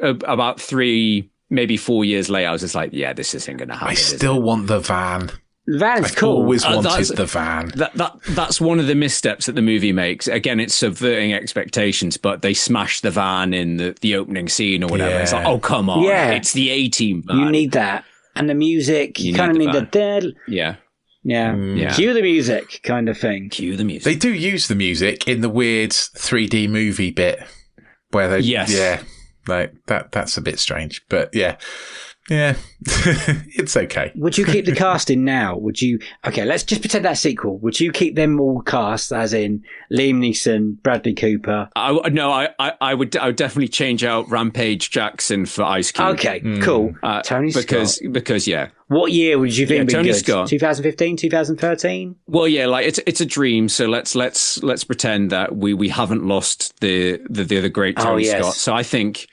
about 3, maybe 4 years later. I was just like, this isn't going to happen. I still want the van. The van's cool. I always wanted the van. That's one of the missteps that the movie makes. Again, it's subverting expectations, but they smash the van in the opening scene or whatever. Yeah. It's like, oh, come on. Yeah. It's the A-Team van. You need that. And the music, you kind of need the dead. Yeah. Yeah. Cue the music kind of thing. Cue the music. They do use the music in the weird 3D movie bit where they... Yes. Yeah. Like, that's a bit strange. But yeah. Yeah, it's okay. Would you keep the casting now? Would you? Okay, let's just pretend that sequel. Would you keep them all cast, as in Liam Neeson, Bradley Cooper? I would definitely change out Rampage Jackson for Ice Cube. Okay, cool. Tony Scott. Because What year would you think be Tony good? Scott. 2015, 2013? Well, like it's a dream. So let's pretend that we haven't lost the great Tony Scott. So I think.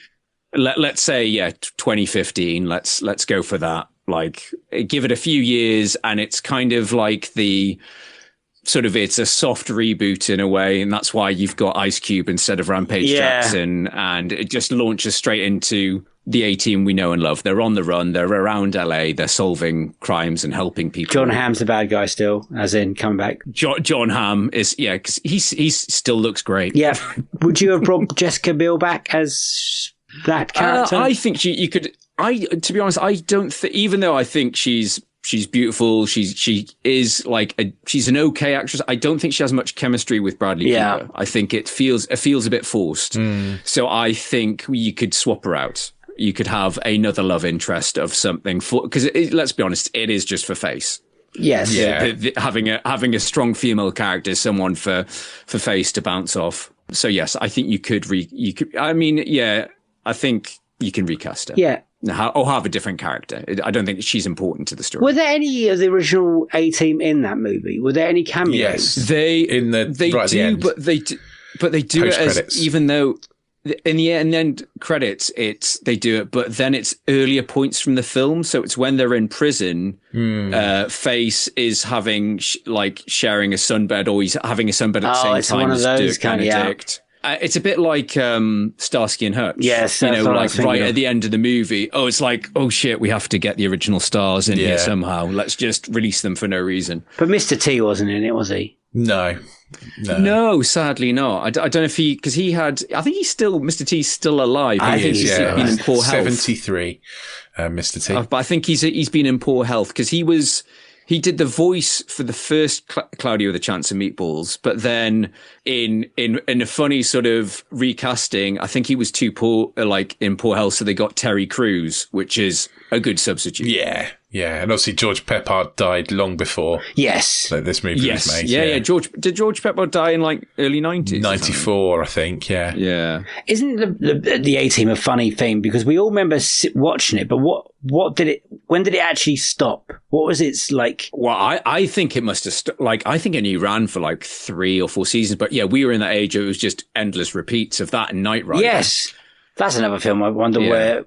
Let's say 2015. Let's go for that. Like, give it a few years, and it's kind of like it's a soft reboot in a way, and that's why you've got Ice Cube instead of Rampage Jackson, and it just launches straight into the A-Team we know and love. They're on the run. They're around LA. They're solving crimes and helping people. John Hamm's the bad guy still, as in coming back. John Hamm is because he still looks great. Yeah. Would you have brought Jessica Biel back as that character? I think you could. To be honest, I don't think. Even though I think she's beautiful, she is like she's an okay actress. I don't think she has much chemistry with Bradley Cooper. I think it feels a bit forced. So I think you could swap her out. You could have another love interest of something because let's be honest, it is just for face. Yes. Yeah. Having a strong female character, someone for face to bounce off. So yes, I think you could. I mean, I think you can recast her. Yeah. Or have a different character. I don't think she's important to the story. Were there any of the original A-Team in that movie? Were there any cameos? Yes. They do, but they do it as, even though in the end credits, they do it, but then it's earlier points from the film. So it's when they're in prison, Face is having sharing a sunbed, or he's having a sunbed at the same time as Dirk Benedict. It's a bit like Starsky and Hutch. Yes, right at the end of the movie. Oh, it's like, oh shit, we have to get the original stars in here somehow. Let's just release them for no reason. But Mr. T wasn't in it, was he? No, sadly not. I don't know if because he had. I think Mr. T's still alive. I think he's been in poor health. 73, Mr. T. But I think he's been in poor health because he was He did the voice for the first Cloudy with a Chance of Meatballs, but then in a funny sort of recasting, I think he was too poor, in poor health, so they got Terry Crews, which is a good substitute. Yeah. Yeah, and obviously George Peppard died long before. Yes, this movie was made. Yeah. Did George Peppard die in early 90s? 94, I think. Yeah. Yeah. Isn't the A-Team a funny thing? Because we all remember watching it, but when did it actually stop? What was its like? Well, I think it must have I think it only ran for 3 or 4 seasons. But yeah, we were in that age. It was just endless repeats of that and Knight Rider. Yes, that's another film. I wonder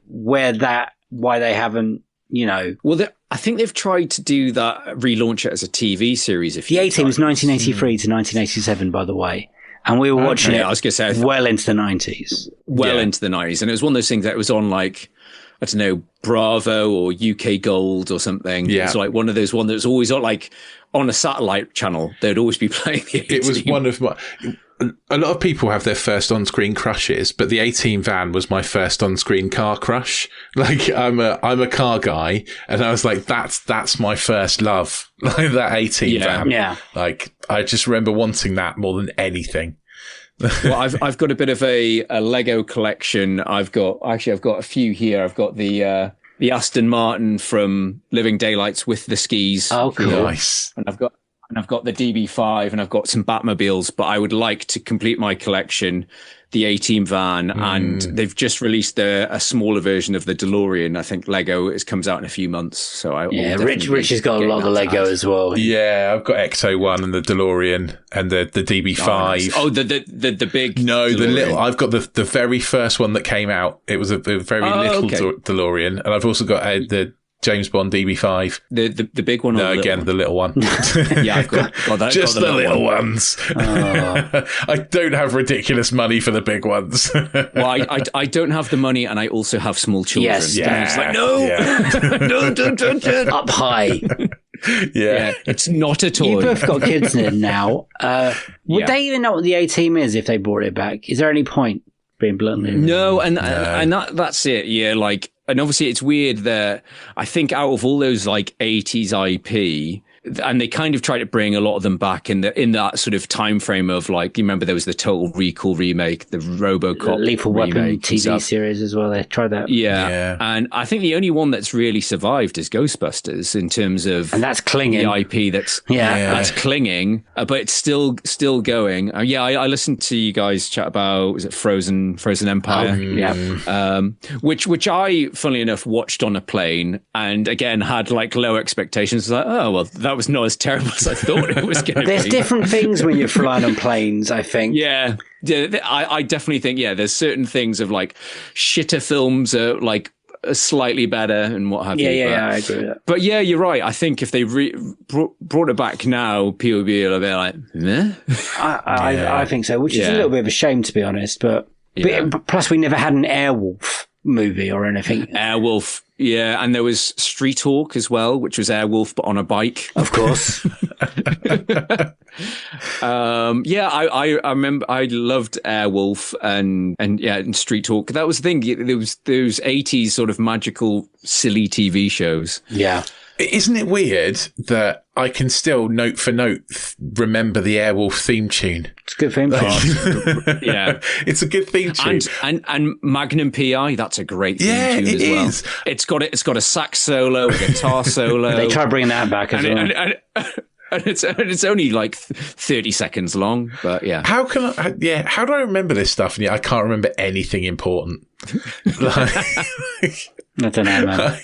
why they haven't. Well, I think they've tried to do that, relaunch it as a TV series. The A-Team was 1983 to 1987, by the way. And we were watching it, I was going to say, well into the 90s. Into the 90s. And it was one of those things that was on I don't know, Bravo or UK Gold or something. Yeah. It's one of those that was always on a satellite channel. They'd always be playing the A-Team. It was one of my... A lot of people have their first on-screen crushes, but the A-Team van was my first on-screen car crush. I'm a car guy, and I was like, that's my first love. That A-Team van. Yeah. I just remember wanting that more than anything. Well, I've got a bit of a Lego collection. I've got a few here. I've got the Aston Martin from Living Daylights with the skis. Oh, cool. Nice. And I've got the DB5 and I've got some Batmobiles, but I would like to complete my collection, the A-Team van, and they've just released a smaller version of the DeLorean. I think Lego comes out in a few months. So Rich has got a lot of Lego as well. Yeah, I've got Ecto 1 and the DeLorean and the DB5. Oh, nice. The big. No, DeLorean. the little. I've got the very first one that came out. It was a very little DeLorean, and I've also got the James Bond DB5. The big one? No, again, the little one. Yeah, I've got that. Just the little ones. Oh. I don't have ridiculous money for the big ones. Well, I don't have the money, and I also have small children. Yes. Yeah. It's no. Yeah. No, don't. Up high. Yeah. It's not at all. You both got kids now. Would they even know what the A-Team is if they brought it back? Is there any point, being bluntly? No, and that's it. Yeah, and obviously it's weird that I think out of all those 80s IP, and they kind of try to bring a lot of them back in that sort of time frame of you remember there was the Total Recall remake, the RoboCop, Lethal Weapon TV series as well. They tried that. Yeah, and I think the only one that's really survived is Ghostbusters in terms of, and that's clinging. The IP that's clinging, but it's still going. I listened to you guys chat about, was it Frozen Empire? Which I, funnily enough, watched on a plane, and again had low expectations. Oh well, that was not as terrible as I thought it was going to be. There's different things when you're flying on planes, I think. Yeah, I definitely think, there's certain things of shitter films are slightly better and what have you. Yeah, I agree with that. But yeah, you're right. I think if they brought it back now, people would be a bit like, meh? I think so, which is a little bit of a shame, to be honest. But plus, we never had an Airwolf movie or anything. Airwolf. Yeah, and there was Street Hawk as well, which was Airwolf but on a bike. Of course. I remember I loved Airwolf and Street Hawk. That was the thing. There was those 80s sort of magical, silly TV shows. Yeah. Isn't it weird that I can still note for note remember the Airwolf theme tune? It's a good theme tune. Yeah, it's a good theme tune. And Magnum PI, that's a great theme tune as well. Is. It's got a sax solo, a guitar solo. They try bringing that back as well. And it's only 30 seconds long, but yeah. How do I remember this stuff? And I can't remember anything important. I don't know, man.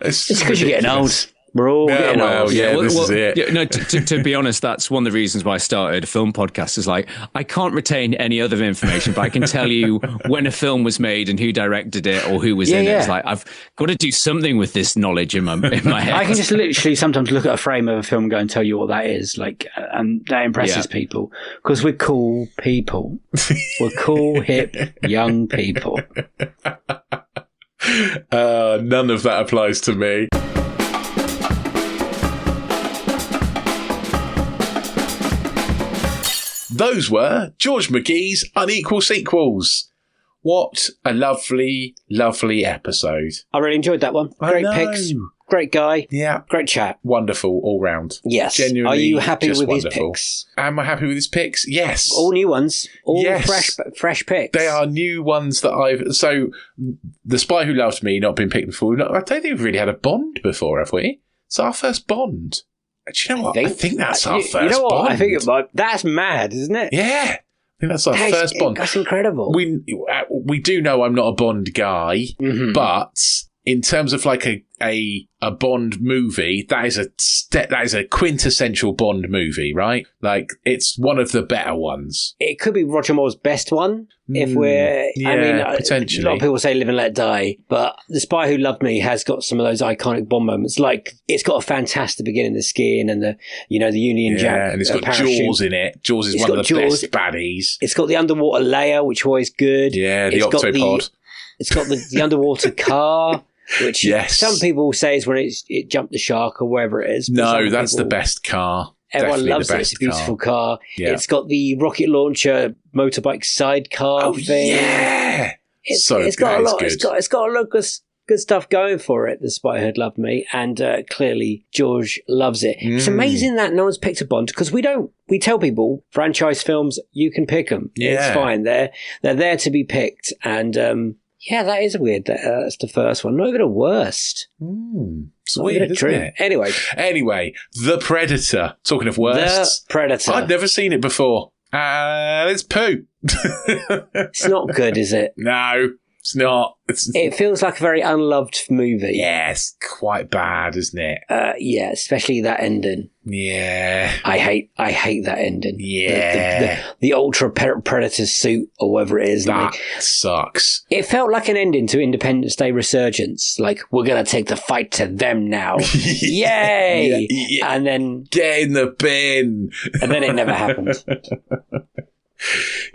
It's because you're getting old. We're all getting old. Yeah, this is it. Yeah, no, to be honest, that's one of the reasons why I started a film podcast. Is I can't retain any other information, but I can tell you when a film was made and who directed it or who was in it. It's I've got to do something with this knowledge in my head. I can just literally sometimes look at a frame of a film and go and tell you what that is, and that impresses people because we're cool people. We're cool, hip, young people. None of that applies to me. Those were George McGhee's Unequal Sequels. What a lovely, lovely episode. I really enjoyed that one. Great picks. great guy. Yeah. Great chap. Wonderful all round. Yes. Genuinely Are you happy just with wonderful. his picks? Am I happy with his picks? Yes. All new ones. All Yes. fresh picks. They are new ones that I've... So, The Spy Who Loved Me, not been picked before. I don't think we've really had a Bond before, have we? It's our first Bond. Do you know what? I think that's our first Bond. You know what? I think it might. That's mad, isn't it? Yeah. I think that's our first Bond. That's incredible. We do know I'm not a Bond guy, but in terms of like a Bond movie, that is a quintessential Bond movie, right? Like, it's one of the better ones. It could be Roger Moore's best one. If we're, potentially. A lot of people say Live and Let Die, but The Spy Who Loved Me has got some of those iconic Bond moments. Like, it's got a fantastic beginning, the skiing and the Union Jack. And it's got Jaws in it. Jaws is one of the best baddies. It's got the underwater layer, which is always good. Yeah, the Octopod. It's got the underwater car. Which some people say is when it jumped the shark or wherever it is. No, that's the best car. Everyone loves it. It's a beautiful car. Yeah. It's got the rocket launcher motorbike sidecar thing. Yeah, it's got a lot. It's got a lot of good stuff going for it. The Spy Who Loved Me, and clearly George loves it. It's amazing that no one's picked a Bond because we don't. We tell people franchise films, you can pick them. Yeah. It's fine. They're there to be picked, and. Yeah, that is weird. That's the first one. Not even a worst. It's weird, isn't it? Anyway, The Predator. Talking of worsts. The Predator. I've never seen it before. It's poo. It's not good, is it? No, it's not. It feels like a very unloved movie. Yeah, it's quite bad, isn't it? Yeah, especially that ending. Yeah. I hate that ending. Yeah. The Ultra Predator suit or whatever it is. That sucks. It felt like an ending to Independence Day Resurgence. Like, we're going to take the fight to them now. Yay! Yeah. And then... Get in the bin! And then it never happened.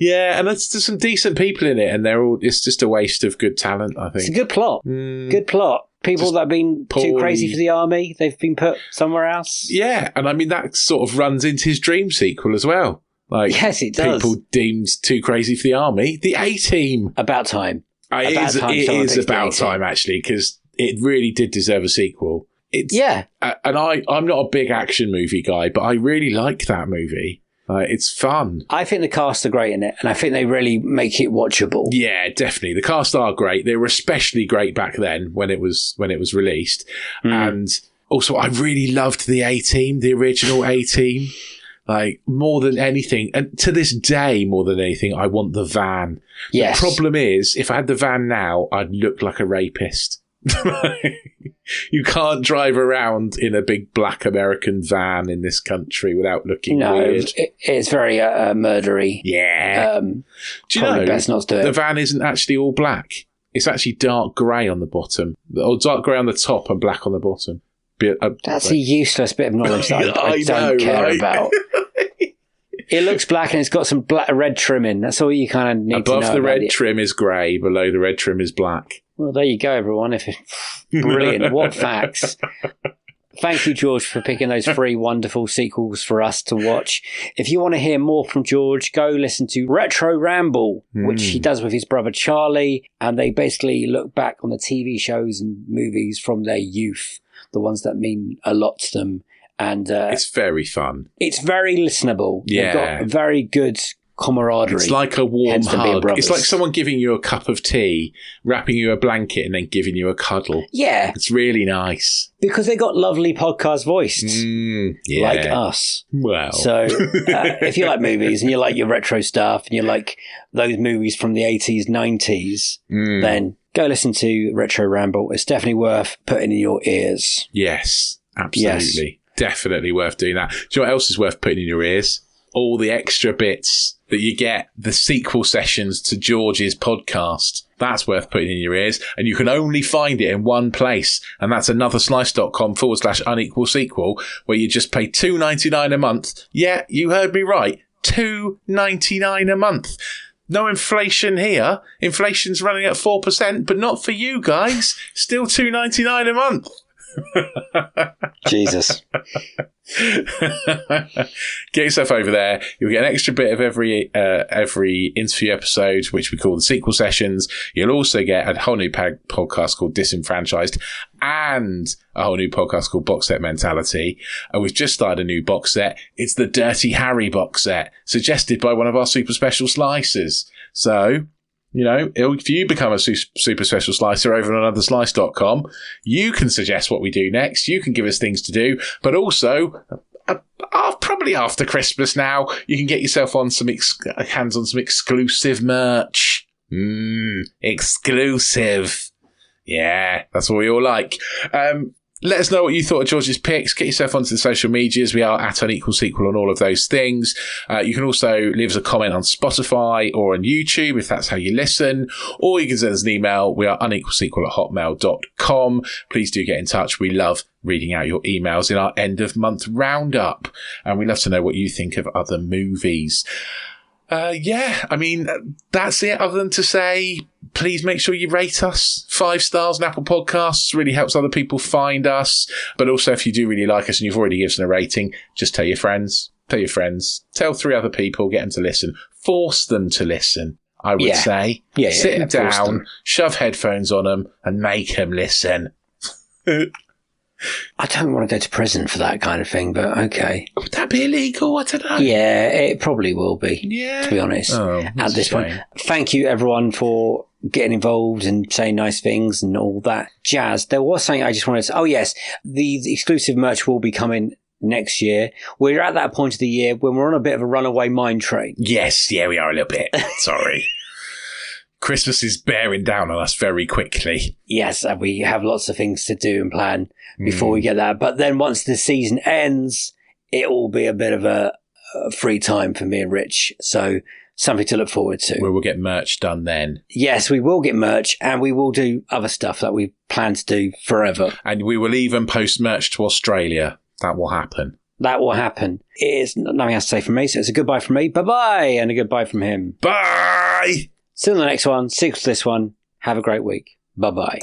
Yeah, and there's some decent people in it, and it's just a waste of good talent, I think. It's a good plot. Good plot. People that have been too crazy for the army, they've been put somewhere else. Yeah, and I mean, that sort of runs into his Dream sequel as well. Like, yes, it does. People deemed too crazy for the army. The A-Team. About time. It is about time, actually, because it really did deserve a sequel. And I'm not a big action movie guy, but I really like that movie. It's fun. I think the cast are great in it, and I think they really make it watchable. Yeah, definitely. The cast are great. They were especially great back then when it was released. And also, I really loved the A-Team, the original A-Team. Like, more than anything, and to this day, more than anything, I want the van. Yes. The problem is, if I had the van now, I'd look like a rapist. You can't drive around in a big black American van in this country without looking weird. It's very murdery. Yeah. Do you know, best not to do it. The van isn't actually all black. It's actually dark grey on the bottom. Or dark grey on the top and black on the bottom. That's a useless bit of knowledge that I don't care about. It looks black and it's got some red trim in. That's all you kind of need to know. Above the red trim is grey. Below the red trim is black. Well, there you go, everyone. Brilliant. What facts. Thank you, George, for picking those 3 wonderful sequels for us to watch. If you want to hear more from George, go listen to Retro Ramble, which he does with his brother Charlie. And they basically look back on the TV shows and movies from their youth, the ones that mean a lot to them. And it's very fun. It's very listenable. Yeah. They've got a very good camaraderie. It's like a warm hug. It's like someone giving you a cup of tea, wrapping you a blanket, and then giving you a cuddle. Yeah. It's really nice. Because they got lovely podcast voices, yeah. like us. Well. So if you like movies and you like your retro stuff and you like those movies from the 80s, 90s, then go listen to Retro Ramble. It's definitely worth putting in your ears. Yes, absolutely. Yes. Definitely worth doing that. Do you know what else is worth putting in your ears? All the extra bits that you get, the sequel sessions to George's podcast. That's worth putting in your ears. And you can only find it in one place. And that's anotherslice.com/unequal sequel, where you just pay $2.99 a month. Yeah, you heard me right. $2.99 a month. No inflation here. Inflation's running at 4%, but not for you guys. Still $2.99 a month. Jesus. Get yourself over there. You'll get an extra bit of every interview episode, which we call the sequel sessions. You'll also get a whole new podcast called Disenfranchised and a whole new podcast called Box Set Mentality. And we've just started a new box set. It's the Dirty Harry box set, suggested by one of our super special slicers. So, if you become a super special slicer over on otherslice.com, you can suggest what we do next. You can give us things to do, but also, probably after Christmas now, you can get yourself on hands on some exclusive merch. Exclusive. Yeah, that's what we all like. Let us know what you thought of George's picks. Get yourself onto the social medias. We are at Unequal Sequel on all of those things. You can also leave us a comment on Spotify or on YouTube if that's how you listen. Or you can send us an email. We are unequalsequel@hotmail.com. Please do get in touch. We love reading out your emails in our end of month roundup. And we love to know what you think of other movies. That's it, other than to say, please make sure you rate us 5 stars on Apple Podcasts. Really helps other people find us. But also, if you do really like us and you've already given us a rating, just tell your friends. Tell 3 other people, get them to listen. Force them to listen, I would say. Sit them down, shove headphones on them and make them listen. I don't want to go to prison for that kind of thing, but okay. Would that be illegal? I don't know. Yeah, it probably will be, to be honest, at this point. Thank you, everyone, for getting involved and saying nice things and all that jazz. There was something I just wanted to say. Oh, yes, the exclusive merch will be coming next year. We're at that point of the year when we're on a bit of a runaway mine train. Yes, we are a little bit. Sorry. Christmas is bearing down on us very quickly. Yes, and we have lots of things to do and plan before we get that. But then once the season ends, it will be a bit of a free time for me and Rich. So something to look forward to. We will get merch done then. Yes, we will get merch and we will do other stuff that we plan to do forever. And we will even post merch to Australia. That will happen. That will happen. It is nothing else to say from me. So it's a goodbye from me. Bye-bye. And a goodbye from him. Bye. See you on the next one. See you for this one. Have a great week. Bye-bye.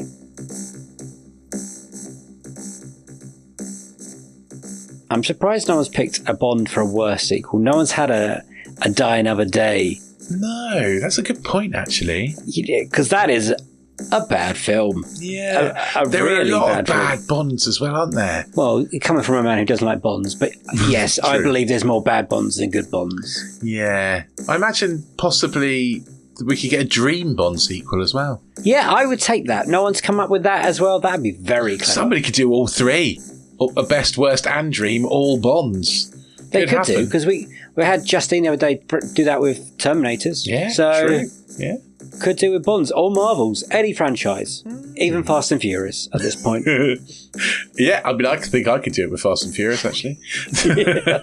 I'm surprised no one's picked a Bond for a worse sequel. No one's had a Die Another Day. No, that's a good point, actually. Because that is a bad film. Yeah. There are a lot of bad Bonds as well, aren't there? Well, coming from a man who doesn't like Bonds, but yes, I believe there's more bad Bonds than good Bonds. Yeah. I imagine possibly we could get a Dream Bond sequel as well. Yeah, I would take that. No one's come up with that as well. That'd be very clever. Somebody could do all 3. A Best, Worst and Dream, all Bonds. They could do, because we had Justine the other day do that with Terminators. Yeah, so true. Yeah. Could do with Bonds, all Marvels, any franchise, even Fast and Furious at this point. Yeah, I mean, I think I could do it with Fast and Furious, actually. Yeah.